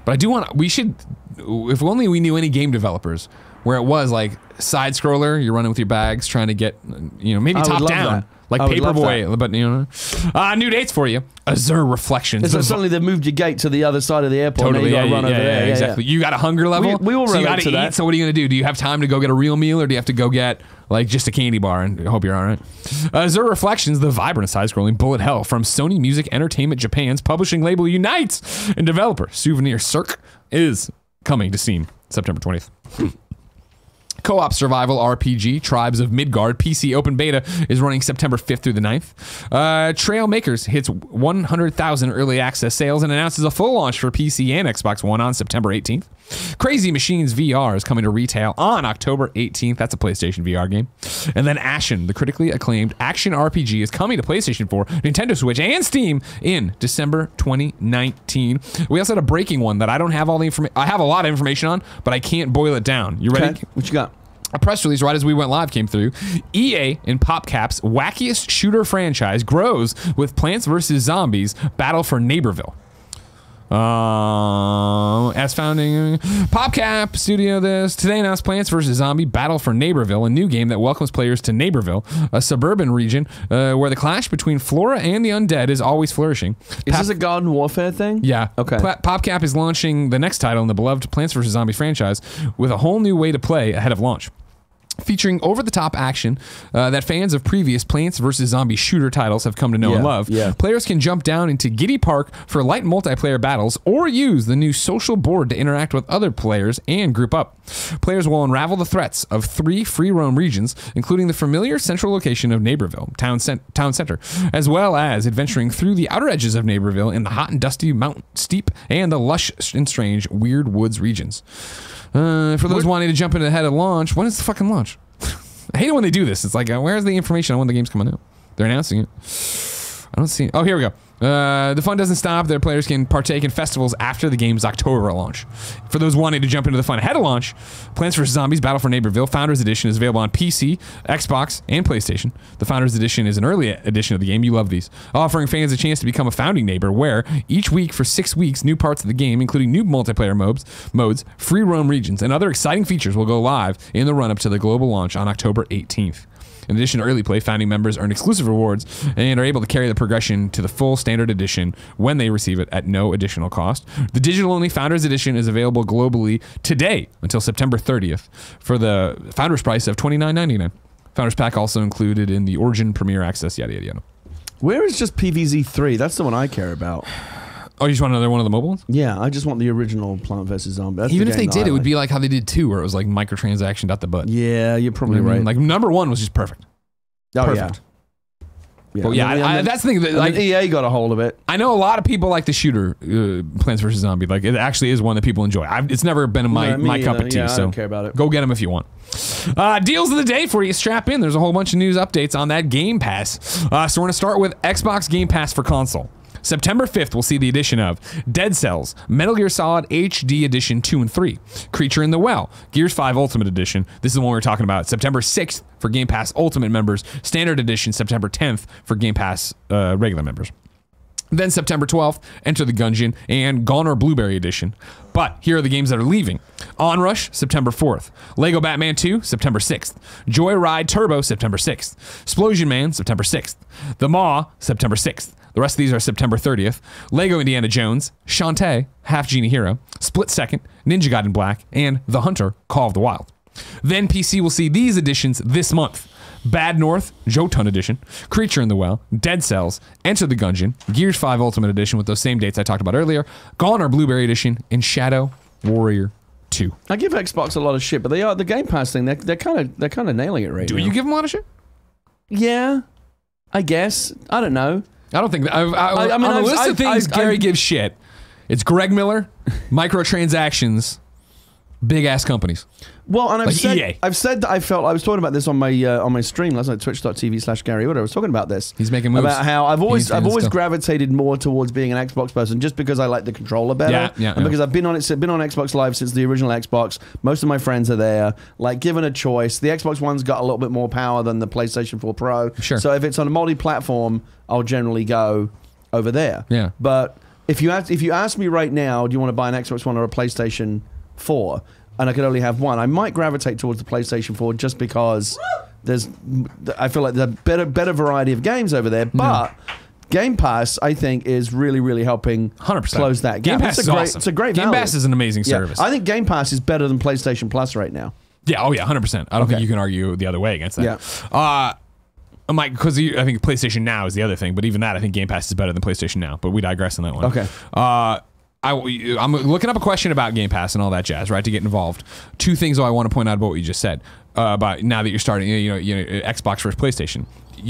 But I do want. We should. If only we knew any game developers where it was like side scroller. You're running with your bags, trying to get, maybe top down. Like Paperboy, but new dates for you. Azure Reflections. So suddenly they've moved your gate to the other side of the airport. Totally, and you gotta run over there. Exactly. You got a hunger level. We all relate to that. So what are you gonna do? Do you have time to go get a real meal, or do you have to go get like just a candy bar and hope you're all right? Azure Reflections, the vibrant side-scrolling bullet hell from Sony Music Entertainment Japan's publishing label unites, and developer Souvenir Cirque is coming to Steam September 20th. Co-op survival RPG Tribes of Midgard PC open beta is running September 5th through the 9th. Trail Makers hits 100,000 early access sales and announces a full launch for PC and Xbox One on September 18th. Crazy Machines VR is coming to retail on October 18th. That's a PlayStation VR game. And then Ashen, the critically acclaimed action RPG, is coming to PlayStation 4, Nintendo Switch, and Steam in December 2019. We also had a breaking one that I don't have all the information. I have a lot of information on, but I can't boil it down. You ready? Okay. What you got? A press release right as we went live came through. EA and PopCap's wackiest shooter franchise grows with Plants vs. Zombies Battle for Neighborville. As founding PopCap Studio today announced Plants vs. Zombie Battle for Neighborville, a new game that welcomes players to Neighborville, a suburban region where the clash between flora and the undead is always flourishing. Is this a garden warfare thing? Yeah. Okay. PopCap is launching the next title in the beloved Plants vs. Zombie franchise with a whole new way to play ahead of launch. Featuring over-the-top action that fans of previous Plants vs. Zombie shooter titles have come to know and love. Yeah. Players can jump down into Giddy Park for light multiplayer battles or use the new social board to interact with other players and group up. Players will unravel the threats of 3 free-roam regions, including the familiar central location of Neighborville, town center, as well as adventuring through the outer edges of Neighborville in the hot and dusty mountain steep and the lush and strange weird woods regions. For those wanting to jump into the head of launch, when is the fucking launch? I hate it when they do this. It's like, where's the information on when the game's coming out? They're announcing it. I don't see it. Oh, here we go. The fun doesn't stop. Their players can partake in festivals after the game's October launch. For those wanting to jump into the fun ahead of launch, Plants vs. Zombies Battle for Neighborville Founders Edition is available on PC, Xbox, and PlayStation. The Founders Edition is an early edition of the game. You love these. Offering fans a chance to become a founding neighbor where each week for 6 weeks, new parts of the game, including new multiplayer modes, free roam regions, and other exciting features will go live in the run-up to the global launch on October 18th. In addition to early play, founding members earn exclusive rewards and are able to carry the progression to the full standard edition when they receive it at no additional cost. The digital-only Founders Edition is available globally today until September 30th for the Founders price of $29.99. Founders Pack also included in the Origin Premier Access, yada, yada, yada. Where is just PVZ3? That's the one I care about. Oh, you just want another one of the mobile ones? Yeah, I just want the original Plant vs. Zombie. That's Even if they did, it would be like how they did 2, where it was like microtransaction out the butt. Yeah, you're probably right. Like number 1 was just perfect. Oh, perfect. Yeah. But yeah, that's the thing. That, like, EA got a hold of it. I know a lot of people like the shooter, Plants vs. Zombie. Like, it actually is one that people enjoy. It's never been my cup of tea. Yeah, so I don't care about it. Go get them if you want. Deals of the day for you. Strap in. There's a whole bunch of news updates on that Game Pass. So we're going to start with Xbox Game Pass for console. September 5th, we'll see the addition of Dead Cells, Metal Gear Solid HD Edition 2 and 3, Creature in the Well, Gears 5 Ultimate Edition. This is the one we were talking about. September 6th for Game Pass Ultimate members, Standard Edition September 10th for Game Pass regular members. Then September 12th, Enter the Gungeon and Goner Blueberry Edition. But here are the games that are leaving. Onrush, September 4th. Lego Batman 2, September 6th. Joyride Turbo, September 6th. Explosion Man, September 6th. The Maw, September 6th. The rest of these are September 30th. Lego Indiana Jones, Shantae, Half Genie Hero, Split Second, Ninja Gaiden Black, and The Hunter, Call of the Wild. Then PC will see these editions this month. Bad North, Jotun Edition, Creature in the Well, Dead Cells, Enter the Gungeon, Gears 5 Ultimate Edition with those same dates I talked about earlier, Goner Blueberry Edition, and Shadow Warrior 2. I give Xbox a lot of shit, but the Game Pass thing, they're kind of nailing it right now. Do you give them a lot of shit? Yeah, I guess. I don't know. I don't think that. I mean, on the list of things Gary gives shit, it's Greg Miller, microtransactions, big ass companies. Well, and I've said that I was talking about this on my stream last night, twitch.tv/Gary Whitta. I was talking about this. He's making moves. About how I've always gravitated more towards being an Xbox person just because I like the controller better. And because I've been on Xbox Live since the original Xbox. Most of my friends are there. Like, given a choice, the Xbox One's got a little bit more power than the PlayStation 4 Pro. Sure. So if it's on a multi-platform, I'll generally go over there. Yeah. But if you ask me right now, do you want to buy an Xbox One or a PlayStation 4? And I could only have one, I might gravitate towards the PlayStation 4 just because I feel like there's a better variety of games over there. But Game Pass, I think, is really, really helping 100% close that gap. Game Pass is awesome. It's a great Game value. Pass is an amazing service. I think Game Pass is better than PlayStation Plus right now. Yeah, oh yeah, 100%. I don't think you can argue the other way against that. Yeah. Mike, because I think PlayStation Now is the other thing, but even that, I think Game Pass is better than PlayStation Now. But we digress on that one. Okay. I'm looking up a question about Game Pass and all that jazz, right? To get involved. Two things I want to point out about what you just said about now that you're starting, Xbox versus PlayStation.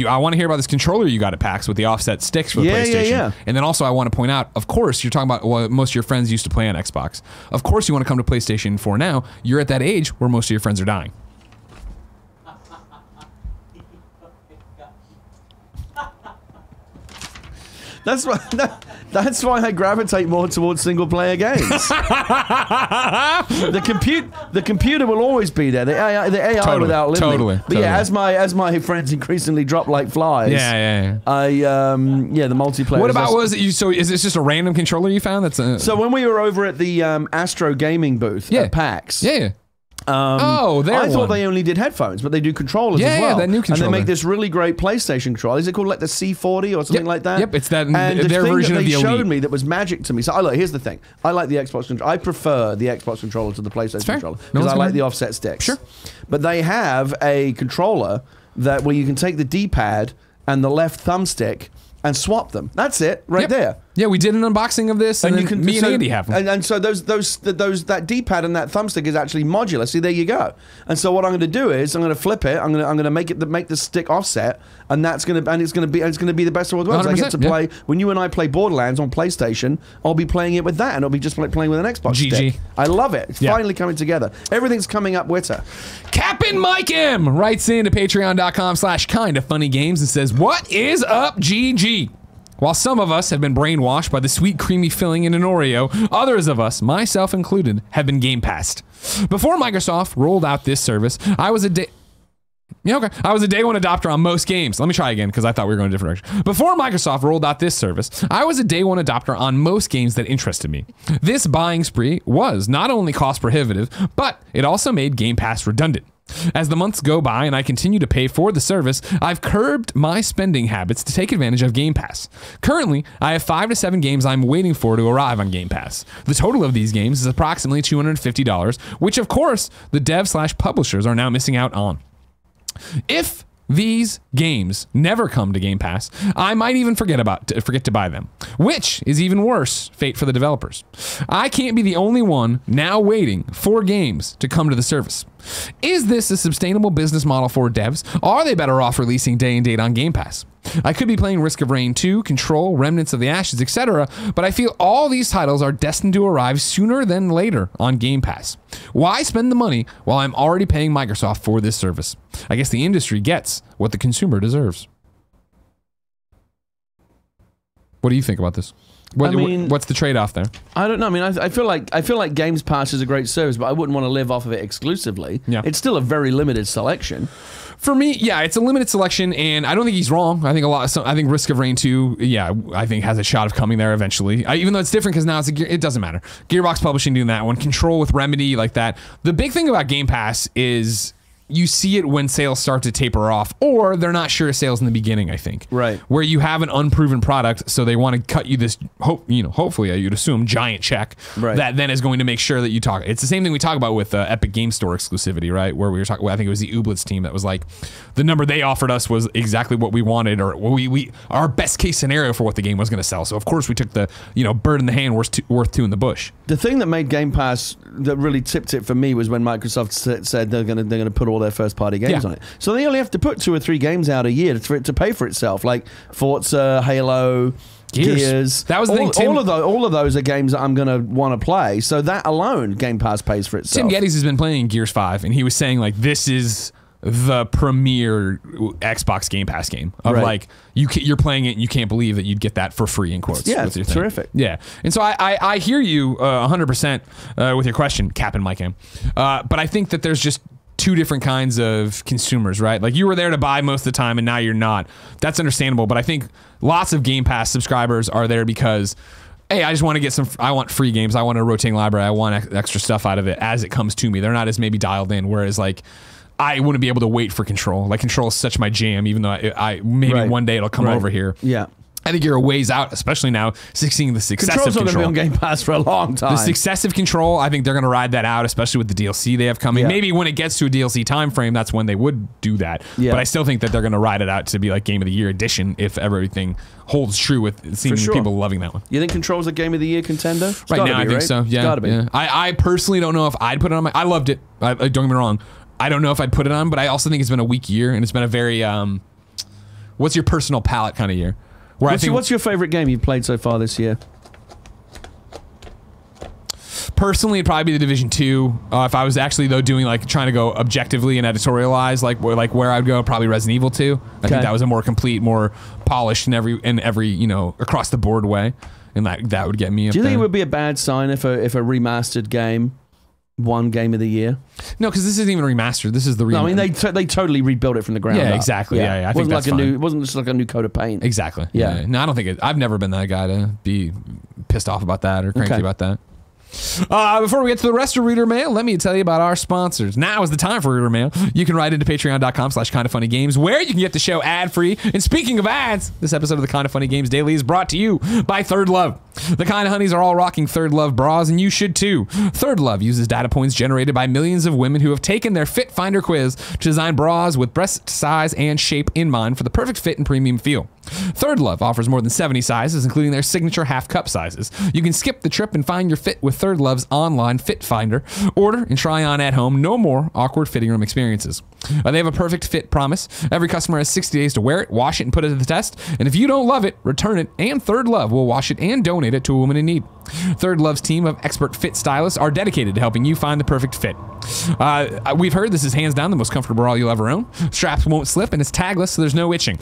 I want to hear about this controller you got at PAX with the offset sticks for the PlayStation. Yeah. And then also I want to point out, of course, you're talking about what most of your friends used to play on Xbox. Of course, you want to come to PlayStation 4 now. You're at that age where most of your friends are dying. That's why I gravitate more towards single player games. The computer will always be there. The AI Totally, without limit. totally. But yeah, as my friends increasingly drop like flies. Yeah. The multiplayer. What about so is this just a random controller you found? So when we were over at the Astro Gaming booth at PAX. Yeah. I thought they only did headphones, but they do controllers as well. Yeah, that new controller. And they make this really great PlayStation controller. Is it called like the C40 or something like that? Yep, it's that. And their version of the Elite. They showed me that was magic to me. So look, here's the thing. I like the Xbox controller. I prefer the Xbox controller to the PlayStation controller because I like the offset sticks. Sure. But they have a controller where you can take the D-pad and the left thumbstick and swap them. That's it, right there. Yeah, we did an unboxing of this, and me and Andy have them. And so that D-pad and that thumbstick is actually modular. See, there you go. And so what I'm going to do is I'm going to flip it. I'm going to make the stick offset, and it's going to be the best of all worlds. I get to play when you and I play Borderlands on PlayStation. I'll be playing it with that, and it'll be just like playing with an Xbox stick. I love it. It's finally coming together. Everything's coming up Whitta. CapnMikeM writes into patreon.com/kindafunnygames and says, "What is up, GG?" While some of us have been brainwashed by the sweet, creamy filling in an Oreo, others of us, myself included, have been Game-Passed. Before Microsoft rolled out this service, I was a day one adopter on most games. Let me try again, because I thought we were going a different direction. Before Microsoft rolled out this service, I was a day one adopter on most games that interested me. This buying spree was not only cost prohibitive, but it also made Game Pass redundant. As the months go by and I continue to pay for the service, I've curbed my spending habits to take advantage of Game Pass. Currently, I have 5 to 7 games I'm waiting for to arrive on Game Pass. The total of these games is approximately $250, which of course the dev/publishers are now missing out on. If these games never come to Game Pass, I might even forget to buy them, which is even worse fate for the developers. I can't be the only one now waiting for games to come to the service. Is this a sustainable business model for devs? Are they better off releasing day and date on Game Pass? I could be playing Risk of Rain 2, Control, Remnants of the Ashes, etc., but I feel all these titles are destined to arrive sooner than later on Game Pass. Why spend the money while I'm already paying Microsoft for this service? I guess the industry gets what the consumer deserves. What do you think about this? What's the trade-off there? I don't know. I mean, I feel like Games Pass is a great service, but I wouldn't want to live off of it exclusively. Yeah. It's still a very limited selection. For me, yeah, it's a limited selection, and I don't think he's wrong. I think I think Risk of Rain 2, yeah, I think has a shot of coming there eventually. Even though it's different because now it doesn't matter. Gearbox Publishing doing that one, Control with Remedy like that. The big thing about Game Pass is you see it when sales start to taper off, or they're not sure of sales in the beginning, I think. Right. Where you have an unproven product, so they want to cut you this, hopefully, you'd assume, giant check that then is going to make sure that you talk. It's the same thing we talk about with Epic Game Store exclusivity, right? Where we were talking, I think it was the Ublitz team that was like, the number they offered us was exactly what we wanted, or our best case scenario for what the game was going to sell. So of course we took the, bird in the hand worth two in the bush. The thing that made Game Pass that really tipped it for me was when Microsoft said they're going to put all their first party games on it. So they only have to put 2 or 3 games out a year for it to pay for itself, like Forza, Halo, Gears. That was the thing. All of those are games that I'm going to want to play. So that alone, Game Pass pays for itself. Tim Geddes has been playing Gears 5, and he was saying like, this is the premier Xbox Game Pass game of like you're playing it and you can't believe that you'd get that for free in quotes. Yeah, it's terrific. Yeah, and so I hear you 100% with your question, CapnMikeM. But I think that there's just 2 different kinds of consumers, right? Like you were there to buy most of the time and now you're not. That's understandable, but I think lots of Game Pass subscribers are there because, hey, I just want to get I want free games. I want a rotating library. I want extra stuff out of it as it comes to me. They're not as maybe dialed in, whereas like I wouldn't be able to wait for Control. Like Control is such my jam, even though I maybe one day it'll come over here. Yeah. I think you're a ways out, especially now, seeing the success of Control. Control's not going to be on Game Pass for a long time. The success of Control, I think they're going to ride that out, especially with the DLC they have coming. Yeah. Maybe when it gets to a DLC time frame, that's when they would do that. Yeah. But I still think that they're going to ride it out to be like Game of the Year edition if everything holds true with seeming people loving that one. You think Control's a Game of the Year contender? Right now, I think so. Yeah, gotta be. Yeah. I personally don't know if I'd put it on I loved it. Don't get me wrong. I don't know if I'd put it on, but I also think it's been a weak year, and it's been a very what's your personal palate kind of year. What's your favorite game you've played so far this year? Personally, it'd probably be The Division 2. If I was actually though doing like trying to go objectively and editorialize like where I'd go, probably Resident Evil 2. I think that was a more complete, more polished in every across the board way, and that would get me. Do you think it would be a bad sign if a remastered game won Game of the Year? No, because this isn't even remastered. This is the no, I mean they totally rebuilt it from the ground up. Exactly. Yeah, I think that's fine. It wasn't just like a new coat of paint. Exactly. Yeah. No, I don't think I've never been that guy to be pissed off about that or cranky about that. Before we get to the rest of Reader Mail, let me tell you about our sponsors. Now is the time for Reader Mail. You can write into patreon.com/kindoffunnygames where you can get the show ad-free. And speaking of ads, this episode of the Kind of Funny Games Daily is brought to you by THIRDLOVE. The Kind of Honeys are all rocking THIRDLOVE bras, and you should too. THIRDLOVE uses data points generated by millions of women who have taken their Fit Finder quiz to design bras with breast size and shape in mind for the perfect fit and premium feel. THIRDLOVE offers more than 70 sizes, including their signature half-cup sizes. You can skip the trip and find your fit with THIRDLOVE's online Fit Finder. Order and try on at home. No more awkward fitting room experiences. They have a perfect fit promise. Every customer has 60 days to wear it, wash it, and put it to the test. And if you don't love it, return it, and THIRDLOVE will wash it and donate it to a woman in need. THIRDLOVE's team of expert fit stylists are dedicated to helping you find the perfect fit. We've heard this is hands down the most comfortable bra you'll ever own. Straps won't slip, and it's tagless, so there's no itching.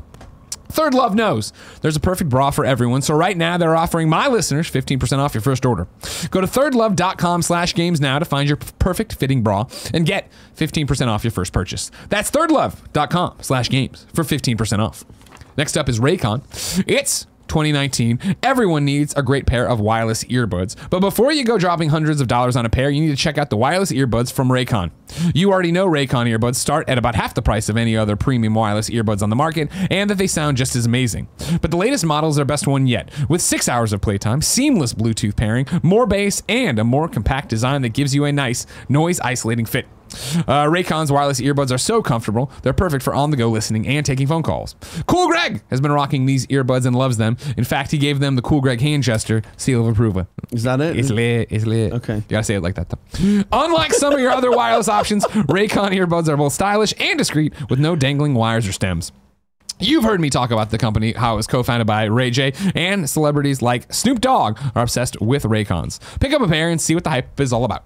THIRDLOVE knows there's a perfect bra for everyone, so right now they're offering my listeners 15% off your first order. Go to thirdlove.com/games now to find your perfect fitting bra and get 15% off your first purchase. That's thirdlove.com/games for 15% off. Next up is RAYCON. It's 2019. Everyone needs a great pair of wireless earbuds. But before you go dropping hundreds of dollars on a pair, you need to check out the wireless earbuds from RAYCON. You already know RAYCON earbuds start at about half the price of any other premium wireless earbuds on the market, and that they sound just as amazing. But the latest model is their best one yet, with 6 hours of playtime, seamless Bluetooth pairing, more bass, and a more compact design that gives you a nice noise-isolating fit. RAYCON's wireless earbuds are so comfortable, they're perfect for on-the-go listening and taking phone calls. Cool Greg has been rocking these earbuds and loves them. In fact, he gave them the Cool Greg hand gesture seal of approval. Is that it? It's lit. It's lit. Okay. You gotta say it like that, though. Unlike some of your other wireless options, RAYCON earbuds are both stylish and discreet with no dangling wires or stems. You've heard me talk about the company, how it was co-founded by Ray J, and celebrities like Snoop Dogg are obsessed with RAYCONs. Pick up a pair and see what the hype is all about.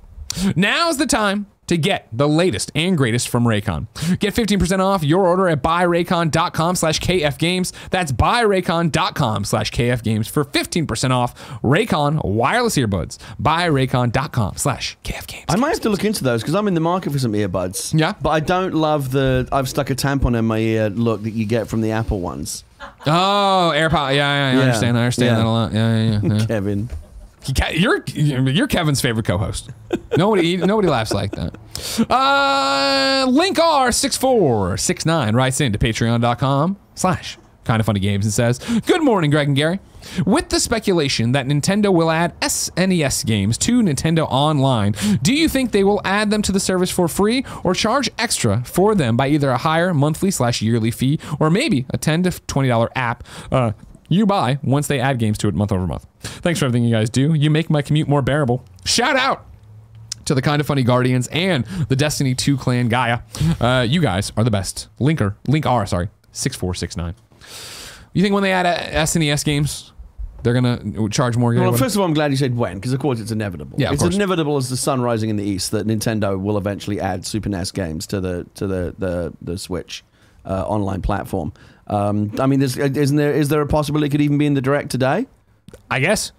Now's the time to get the latest and greatest from Raycon. Get 15% off your order at buyraycon.com/kfgames. That's buyraycon.com/kfgames for 15% off Raycon wireless earbuds. Buyraycon.com/kfgames. I might have to look into those because I'm in the market for some earbuds. Yeah. But I don't love the I've stuck a tampon in my ear look that you get from the Apple ones. Oh, AirPod. Yeah, I understand. I understand that a lot. Yeah. Kevin. You're Kevin's favorite co-host. Nobody laughs like that. Link R6469 writes into patreon.com/kindoffunnygames and says, "Good morning, Greg and Gary. With the speculation that Nintendo will add SNES games to Nintendo Online, do you think they will add them to the service for free or charge extra for them by either a higher monthly/yearly fee or maybe a $10 to $20 app you buy once they add games to it month over month? Thanks for everything you guys do. You make my commute more bearable. Shout out to the Kinda Funny Guardians and the Destiny 2 clan Gaia. You guys are the best. Link R, 6469. You think when they add SNES games, they're gonna charge more? Well, first of all, I'm glad you said when, because of course it's inevitable. Yeah, it's inevitable as the sun rising in the east that Nintendo will eventually add Super NES games to the Switch online platform. I mean, is there a possibility it could even be in the Direct today? I guess.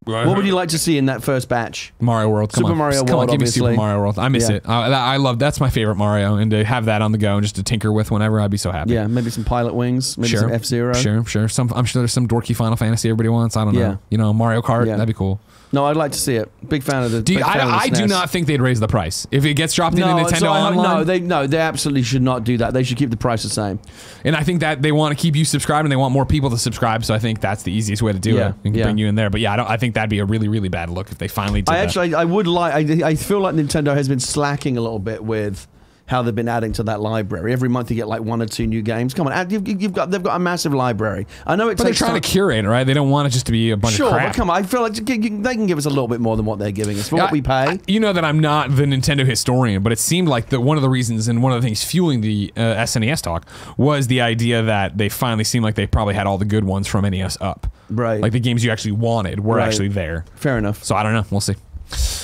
What would you like to see in that first batch? Mario World. Super Mario World, give me obviously. Super Mario World. I miss it. I love. That's my favorite Mario, and to have that on the go and just to tinker with whenever, I'd be so happy. Yeah, maybe some Pilot Wings, maybe some F-Zero. Sure. I'm sure there's some dorky Final Fantasy everybody wants. I don't know. You know, Mario Kart. That'd be cool. No, I'd like to see it. Big fan of the. I do not think they'd raise the price if it gets dropped into Nintendo Online. They absolutely should not do that. They should keep the price the same. And I think that they want to keep you subscribed and they want more people to subscribe. So I think that's the easiest way to do it and bring you in there. But yeah, I think that'd be a really, really bad look if they finally did that. I would like. I feel like Nintendo has been slacking a little bit with how they've been adding to that library. Every month you get like 1 or 2 new games. Come on, they've got a massive library. I know it's. But they're trying to curate, right? They don't want it just to be a bunch of crap. Sure, but come on. I feel like they can give us a little bit more than what they're giving us for what we pay. You know that I'm not the Nintendo historian, but it seemed like one of the reasons and one of the things fueling the SNES talk was the idea that they finally seemed like they probably had all the good ones from NES up. Right. Like the games you actually wanted were actually there. Fair enough. So I don't know. We'll see.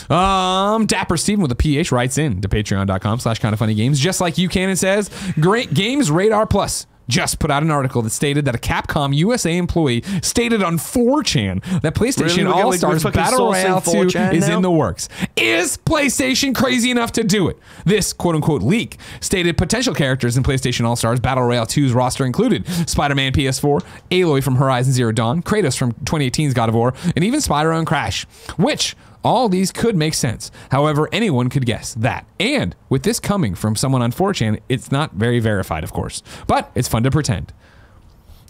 Dapper Steven with a PH writes in to patreon.com/kindoffunnygames, just like you can, and says, "Great Games Radar Plus just put out an article that stated that a Capcom USA employee stated on 4chan that PlayStation All-Stars Battle Royale 2 is in the works. Is PlayStation crazy enough to do it? This quote-unquote leak stated potential characters in PlayStation All-Stars Battle Royale 2's roster included Spider-Man PS4, Aloy from Horizon Zero Dawn, Kratos from 2018's God of War, and even Spyro and Crash, which all these could make sense. However, anyone could guess that. And with this coming from someone on 4chan, it's not very verified, of course. But it's fun to pretend."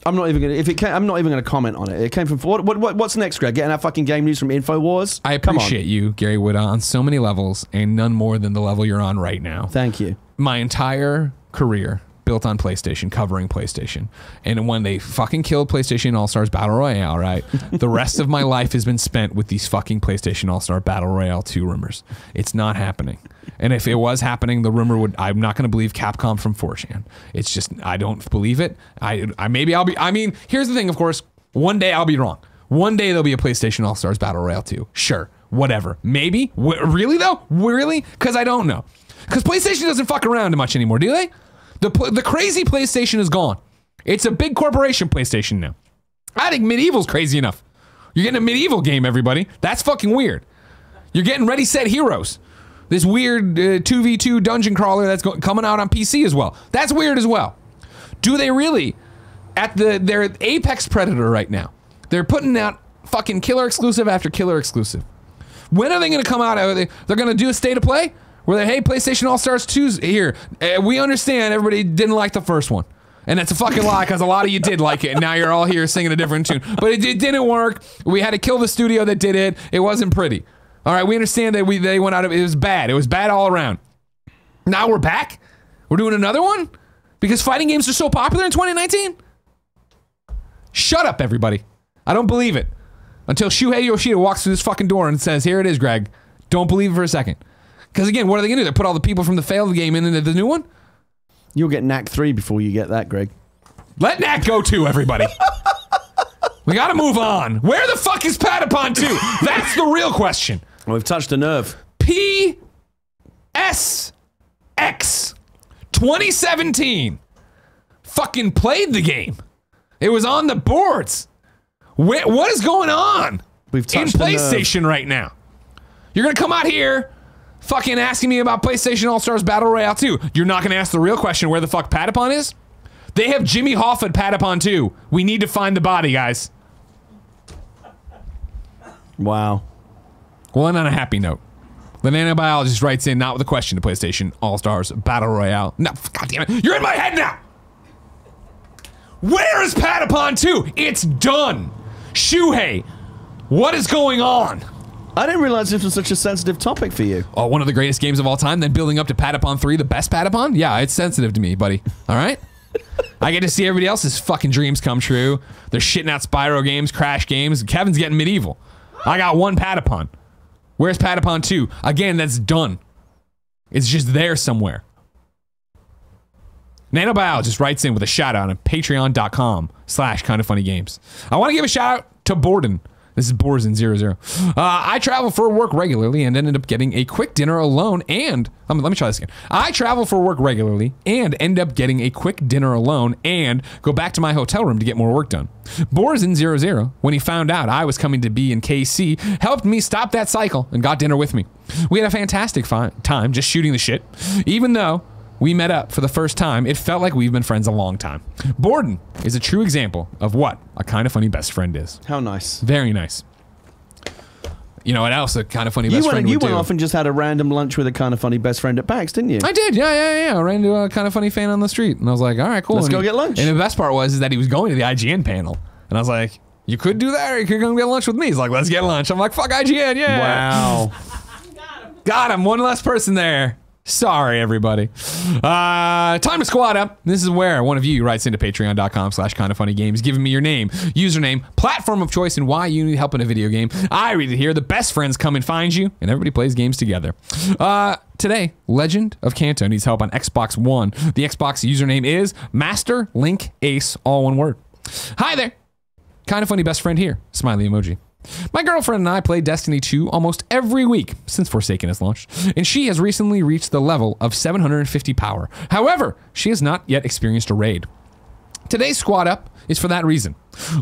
I'm not even gonna comment on it. It came from what's next, Greg? Getting our fucking game news from InfoWars? I appreciate you, Gary Whitta, on so many levels, and none more than the level you're on right now. Thank you. My entire career built on PlayStation, covering PlayStation. And when they fucking killed PlayStation All-Stars Battle Royale, right? The rest of my life has been spent with these fucking PlayStation All-Star Battle Royale 2 rumors. It's not happening. And if it was happening, the rumor would, I'm not going to believe Capcom from 4chan. It's just, I don't believe it. I mean, here's the thing, of course, one day I'll be wrong. One day there'll be a PlayStation All-Stars Battle Royale 2. Sure, whatever. Maybe? Really though? Really? Because I don't know. Because PlayStation doesn't fuck around much anymore, do they? The crazy PlayStation is gone. It's a big corporation PlayStation now. I think Medieval's crazy enough. You're getting a Medieval game, everybody. That's fucking weird. You're getting Ready, Set, Heroes. This weird 2v2 dungeon crawler that's coming out on PC as well. That's weird as well. Do they really? They're Apex Predator right now. They're putting out fucking killer exclusive after killer exclusive. When are they going to come out? They're going to do a state of play? Where they, hey, PlayStation All-Stars 2's here. We understand everybody didn't like the first one. And that's a fucking lie because a lot of you did like it. And now you're all here singing a different tune. But it didn't work. We had to kill the studio that did it. It wasn't pretty. All right, we understand that they went out of it. It was bad. It was bad all around. Now we're back? We're doing another one? Because fighting games are so popular in 2019? Shut up, everybody. I don't believe it. Until Shuhei Yoshida walks through this fucking door and says, here it is, Greg. Don't believe it for a second. Because again, what are they going to do? They put all the people from the failed game into the new one? You'll get Knack 3 before you get that, Greg. Let Knack go too, everybody. We got to move on. Where the fuck is Patapon 2? That's the real question. Well, we've touched a nerve. SX 2017 fucking played the game. It was on the boards. What is going on We've touched in PlayStation right now? You're gonna come out here fucking asking me about PlayStation All-Stars Battle Royale 2. You're not gonna ask the real question where the fuck Patapon is? They have Jimmy Hoffa at Patapon 2. We need to find the body, guys. Wow. Well, and on a happy note, the nanobiologist writes in not with a question to PlayStation All-Stars Battle Royale. No, God damn it. You're in my head now! Where is Patapon 2? It's done. Shuhei, what is going on? I didn't realize this was such a sensitive topic for you. Oh, one of the greatest games of all time, then building up to Patapon 3, the best Patapon? Yeah, it's sensitive to me, buddy. All right? I get to see everybody else's fucking dreams come true. They're shitting out Spyro games, Crash games. Kevin's getting medieval. I got one Patapon. Where's Patapon 2? Again, that's done. It's just there somewhere. Nanobiologist writes in with a shout out on patreon.com/kindoffunnygames. I want to give a shout out to Borden. This is Borzen00. I travel for work regularly and ended up getting a quick dinner alone and... let me try this again. I travel for work regularly and end up getting a quick dinner alone and go back to my hotel room to get more work done. Borzen00, when he found out I was coming to be in KC, helped me stop that cycle and got dinner with me. We had a fantastic time just shooting the shit. Even though we met up for the first time, it felt like we've been friends a long time. Borden is a true example of what a kind of funny best friend is. How nice. Very nice. You know what else a kind of funny best friend would do? You went off and just had a random lunch with a kind of funny best friend at PAX, didn't you? I did, yeah. I ran into a kind of funny fan on the street, and I was like, all right, cool. Let's go get lunch. And the best part was that he was going to the IGN panel, and I was like, you could do that, or you could go get lunch with me. He's like, let's get lunch. I'm like, fuck IGN, yeah. Wow. Got him, one less person there. Sorry, everybody. Time to squad up. This is where one of you writes into patreon.com/kindoffunnygames, giving me your name, username, platform of choice, and why you need help in a video game. I read it here. The best friends come and find you, and everybody plays games together. Today, Legend of Kanto needs help on Xbox One. The Xbox username is Master Link Ace, all one word. Hi there. Kind of funny best friend here. Smiley emoji. My girlfriend and I play Destiny 2 almost every week since Forsaken has launched, and she has recently reached the level of 750 power. However, she has not yet experienced a raid. Today's squad up is for that reason.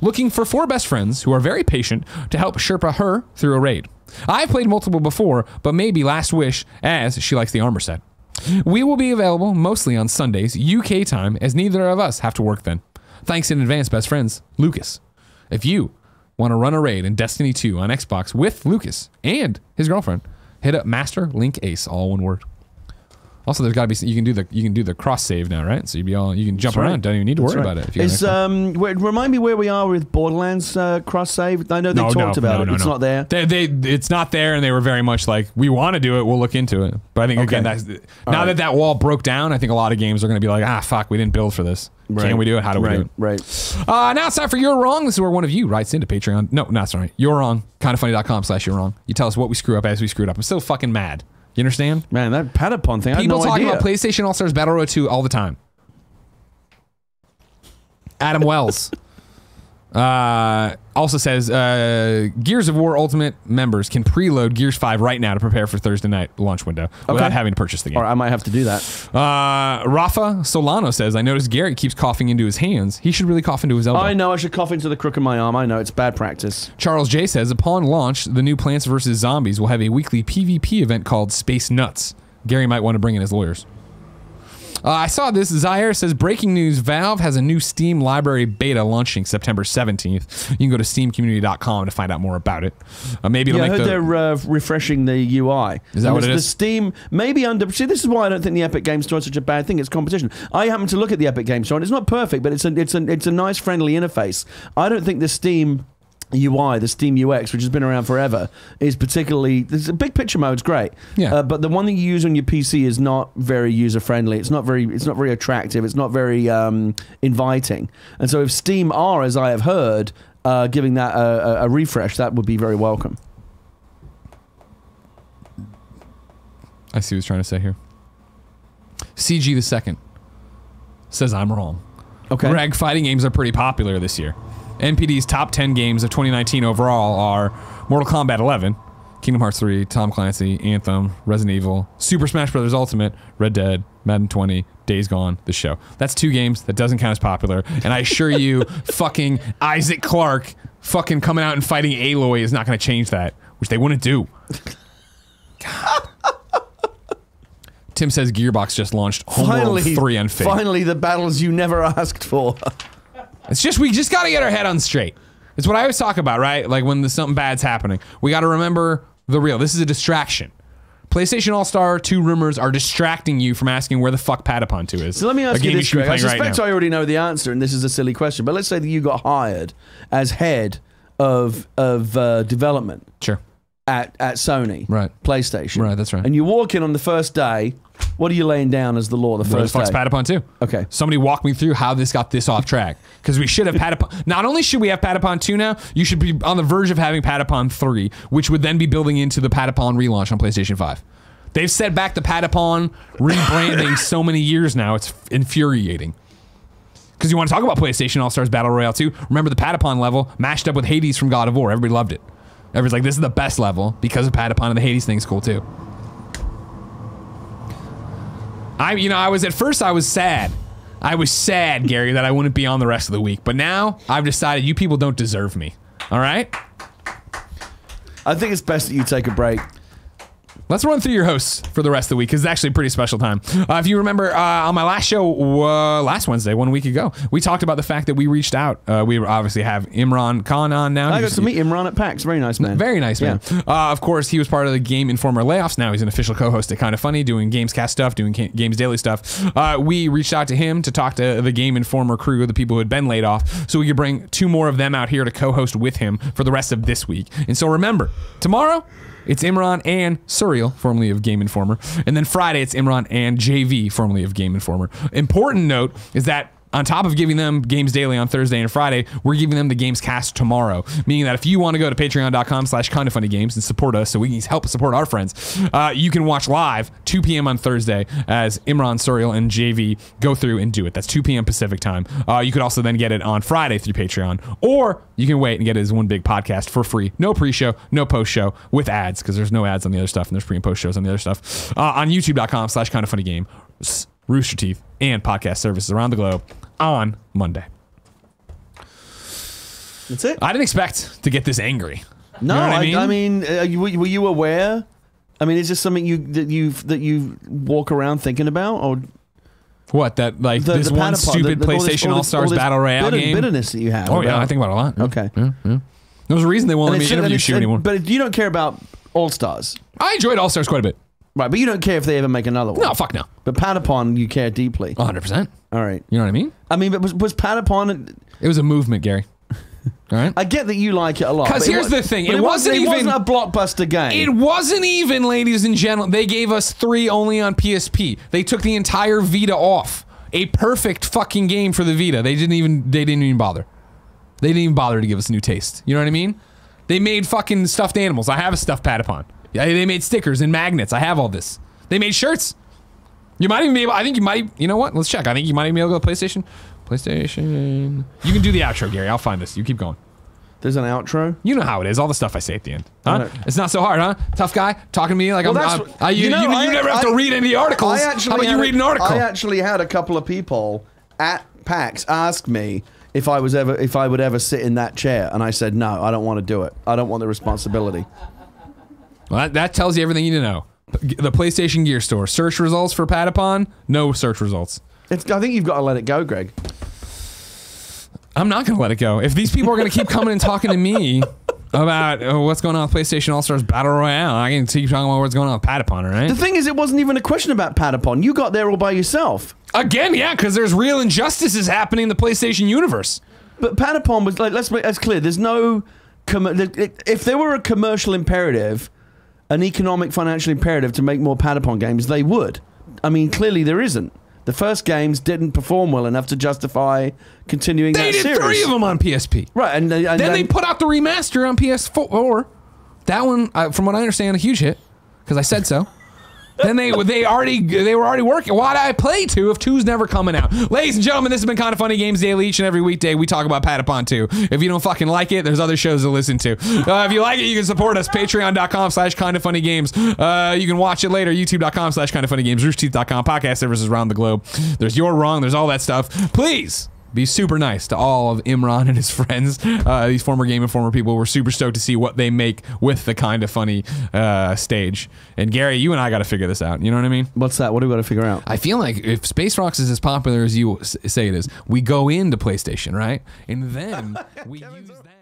Looking for 4 best friends who are very patient to help Sherpa her through a raid. I've played multiple before, but maybe last wish as she likes the armor set. We will be available mostly on Sundays, UK time, as neither of us have to work then. Thanks in advance, best friends. Lucas. If you want to run a raid in Destiny 2 on Xbox with Lucas and his girlfriend, hit up Master Link Ace, all one word. Also, there's got to be you can do the cross save now, right? So you can jump around. Don't even need to worry about it. If you remind me where we are with Borderlands cross save. I know they talked about it. It's not there. It's not there, and they were very much like, we want to do it. We'll look into it. But I think again, now that wall broke down, I think a lot of games are going to be like, fuck, we didn't build for this. Right. Can we do it? How do we do it? Right. Now it's time for You're Wrong. This is where one of you writes into Patreon. No, not sorry. You're Wrong. Kindoffunny.com/You're Wrong. You tell us what we screw up as we screwed up. I'm still fucking mad. You understand? Man, that Patapon thing, People talk about PlayStation All-Stars Battle Royale 2 all the time. Adam Wells also says, Gears of War Ultimate members can preload Gears 5 right now to prepare for Thursday night launch window without having to purchase the game. Or I might have to do that. Rafa Solano says, I noticed Garrett keeps coughing into his hands. He should really cough into his elbow. I know, I should cough into the crook of my arm. I know, it's bad practice. Charles J says, upon launch, the new Plants vs. Zombies will have a weekly PvP event called Space Nuts. Gary might want to bring in his lawyers. I saw this. Zaire says, breaking news, Valve has a new Steam library beta launching September 17th. You can go to steamcommunity.com to find out more about it. Maybe it'll I heard they're refreshing the UI. Is that what it is? The Steam, maybe see, this is why I don't think the Epic Game Store is such a bad thing. It's competition. I happen to look at the Epic Game Store, and it's not perfect, but it's a nice, friendly interface. I don't think the Steam UI, the Steam UX, which has been around forever, is particularly. There's a big picture mode's great, but the one that you use on your PC is not very user friendly. It's not very attractive. It's not very inviting. And so, if Steam are, as I have heard, giving that a refresh, that would be very welcome. I see what he's trying to say here. CG the Second says I'm wrong. Okay. Greg, fighting games are pretty popular this year. NPD's top 10 games of 2019 overall are Mortal Kombat 11, Kingdom Hearts 3, Tom Clancy, Anthem, Resident Evil, Super Smash Bros. Ultimate, Red Dead, Madden 20, Days Gone, the show. That's 2 games. That doesn't count as popular. And I assure you, fucking Isaac Clarke fucking coming out and fighting Aloy is not going to change that, which they wouldn't do. God. Tim says Gearbox just launched Homeworld 3 on Fate. Finally, the battles you never asked for. It's just, we just got to get our head on straight. It's what I always talk about, right? Like when something bad's happening. We got to remember the real. This is a distraction. PlayStation All-Star 2 rumors are distracting you from asking where the fuck Patapon 2 is. So let me ask you this, Greg. I suspect right I already know the answer, and this is a silly question, but let's say that you got hired as head of development. Sure. At Sony. Right. PlayStation. Right, that's right. And you walk in on the first day, what are you laying down as the law the first day? Where the fuck's Patapon 2? Okay. Somebody walk me through how this got this off track. Because we should have Patapon. Not only should we have Patapon 2 now, you should be on the verge of having Patapon 3, which would then be building into the Patapon relaunch on PlayStation 5. They've set back the Patapon rebranding so many years now, it's infuriating. Because you want to talk about PlayStation All-Stars Battle Royale 2, remember the Patapon level mashed up with Hades from God of War. Everybody loved it. Everybody's like, this is the best level because of Patapon, and the Hades thing's cool too. I was at first I was sad. I was sad, Gary, that I wouldn't be on the rest of the week. But now I've decided you people don't deserve me. All right? I think it's best that you take a break. Let's run through your hosts for the rest of the week, because it's actually a pretty special time. If you remember, on my last show, last Wednesday, 1 week ago, we talked about the fact that we reached out. We obviously have Imran Khan on now. I got to meet Imran at PAX. Very nice man. Very nice man. Of course, he was part of the Game Informer layoffs. Now he's an official co-host at Kinda Funny, doing GamesCast stuff, doing Games Daily stuff. We reached out to him to talk to the Game Informer crew, the people who had been laid off, so we could bring 2 more of them out here to co-host with him for the rest of this week. And so remember, tomorrow, it's Imran and Surreal, formerly of Game Informer. And then Friday, it's Imran and JV, formerly of Game Informer. Important note is that on top of giving them Games Daily on Thursday and Friday, we're giving them the GamesCast tomorrow. Meaning that if you want to go to patreon.com/kindafunnygames and support us so we can help support our friends, you can watch live 2 p.m. on Thursday as Imran, Surreal, and JV go through and do it. That's 2 p.m. Pacific time. You could also then get it on Friday through Patreon, or you can wait and get it as one big podcast for free. No pre-show, no post-show, with ads, because there's no ads on the other stuff, and there's pre and post shows on the other stuff. On youtube.com/kindafunnygame, Rooster Teeth, and podcast services around the globe on Monday. That's it. I didn't expect to get this angry. No, you know I mean, were you aware? I mean, is this something that you walk around thinking about, or what? That like this one stupid PlayStation All-Stars Battle Royale game? Bitterness that you have. Oh yeah, I think about it a lot. Yeah. Okay. Yeah. There's a reason they won't let me interview you anymore. But you don't care about All-Stars. I enjoyed All-Stars quite a bit. Right, but you don't care if they ever make another one. No, fuck no. But Patapon, you care deeply. 100%. All right. You know what I mean? I mean, but was Patapon... It was a movement, Gary. All right? I get that you like it a lot. Because here's the thing. It wasn't a blockbuster game. It wasn't even, ladies and gentlemen. They gave us 3 only on PSP. They took the entire Vita off. A perfect fucking game for the Vita. They didn't even bother. They didn't even bother to give us a new taste. You know what I mean? They made fucking stuffed animals. I have a stuffed Patapon. Yeah, they made stickers and magnets. I have all this. They made shirts. You might even be able, I think you might, you know what? Let's check. I think you might even be able to go to PlayStation. PlayStation. You can do the outro, Gary. I'll find this. You keep going. There's an outro? You know how it is. All the stuff I say at the end. Huh? It's not so hard, huh? Tough guy talking to me like you never have to read any articles. How about you read an article? I actually had a couple of people at PAX ask me if I would ever sit in that chair, and I said no. I don't want to do it. I don't want the responsibility. Well, that tells you everything you need to know. The PlayStation Gear Store. Search results for Patapon? No search results. I think you've got to let it go, Greg. I'm not going to let it go. If these people are going to keep coming and talking to me about what's going on with PlayStation All-Stars Battle Royale, I can keep talking about what's going on with Patapon, all right? The thing is, it wasn't even a question about Patapon. You got there all by yourself. Again, yeah, because there's real injustices happening in the PlayStation universe. But Patapon was like, let's make that's clear. There's no... If there were a commercial imperative... an economic, financial imperative to make more Patapon games, they would. I mean, clearly there isn't. The first games didn't perform well enough to justify continuing that series. They did 3 of them on PSP. Right, and then they put out the remaster on PS4. That one, from what I understand, a huge hit, because I said so. then they were already working. Why did I play 2 if 2's never coming out? Ladies and gentlemen, this has been Kind of Funny Games Daily. Each and every weekday, we talk about Patapon 2. If you don't fucking like it, there's other shows to listen to. If you like it, you can support us. Patreon.com/kindoffunnygames. You can watch it later. YouTube.com/kindoffunnygames. Roosterteeth.com. Podcast services around the globe. There's You're Wrong. There's all that stuff. Please be super nice to all of Imran and his friends. These former Game Informer people. We're super stoked to see what they make with the Kind of Funny stage. And Gary, you and I got to figure this out. You know what I mean? What's that? What do we got to figure out? I feel like if Space Rocks is as popular as you say it is, we go into PlayStation, right? And then we use that.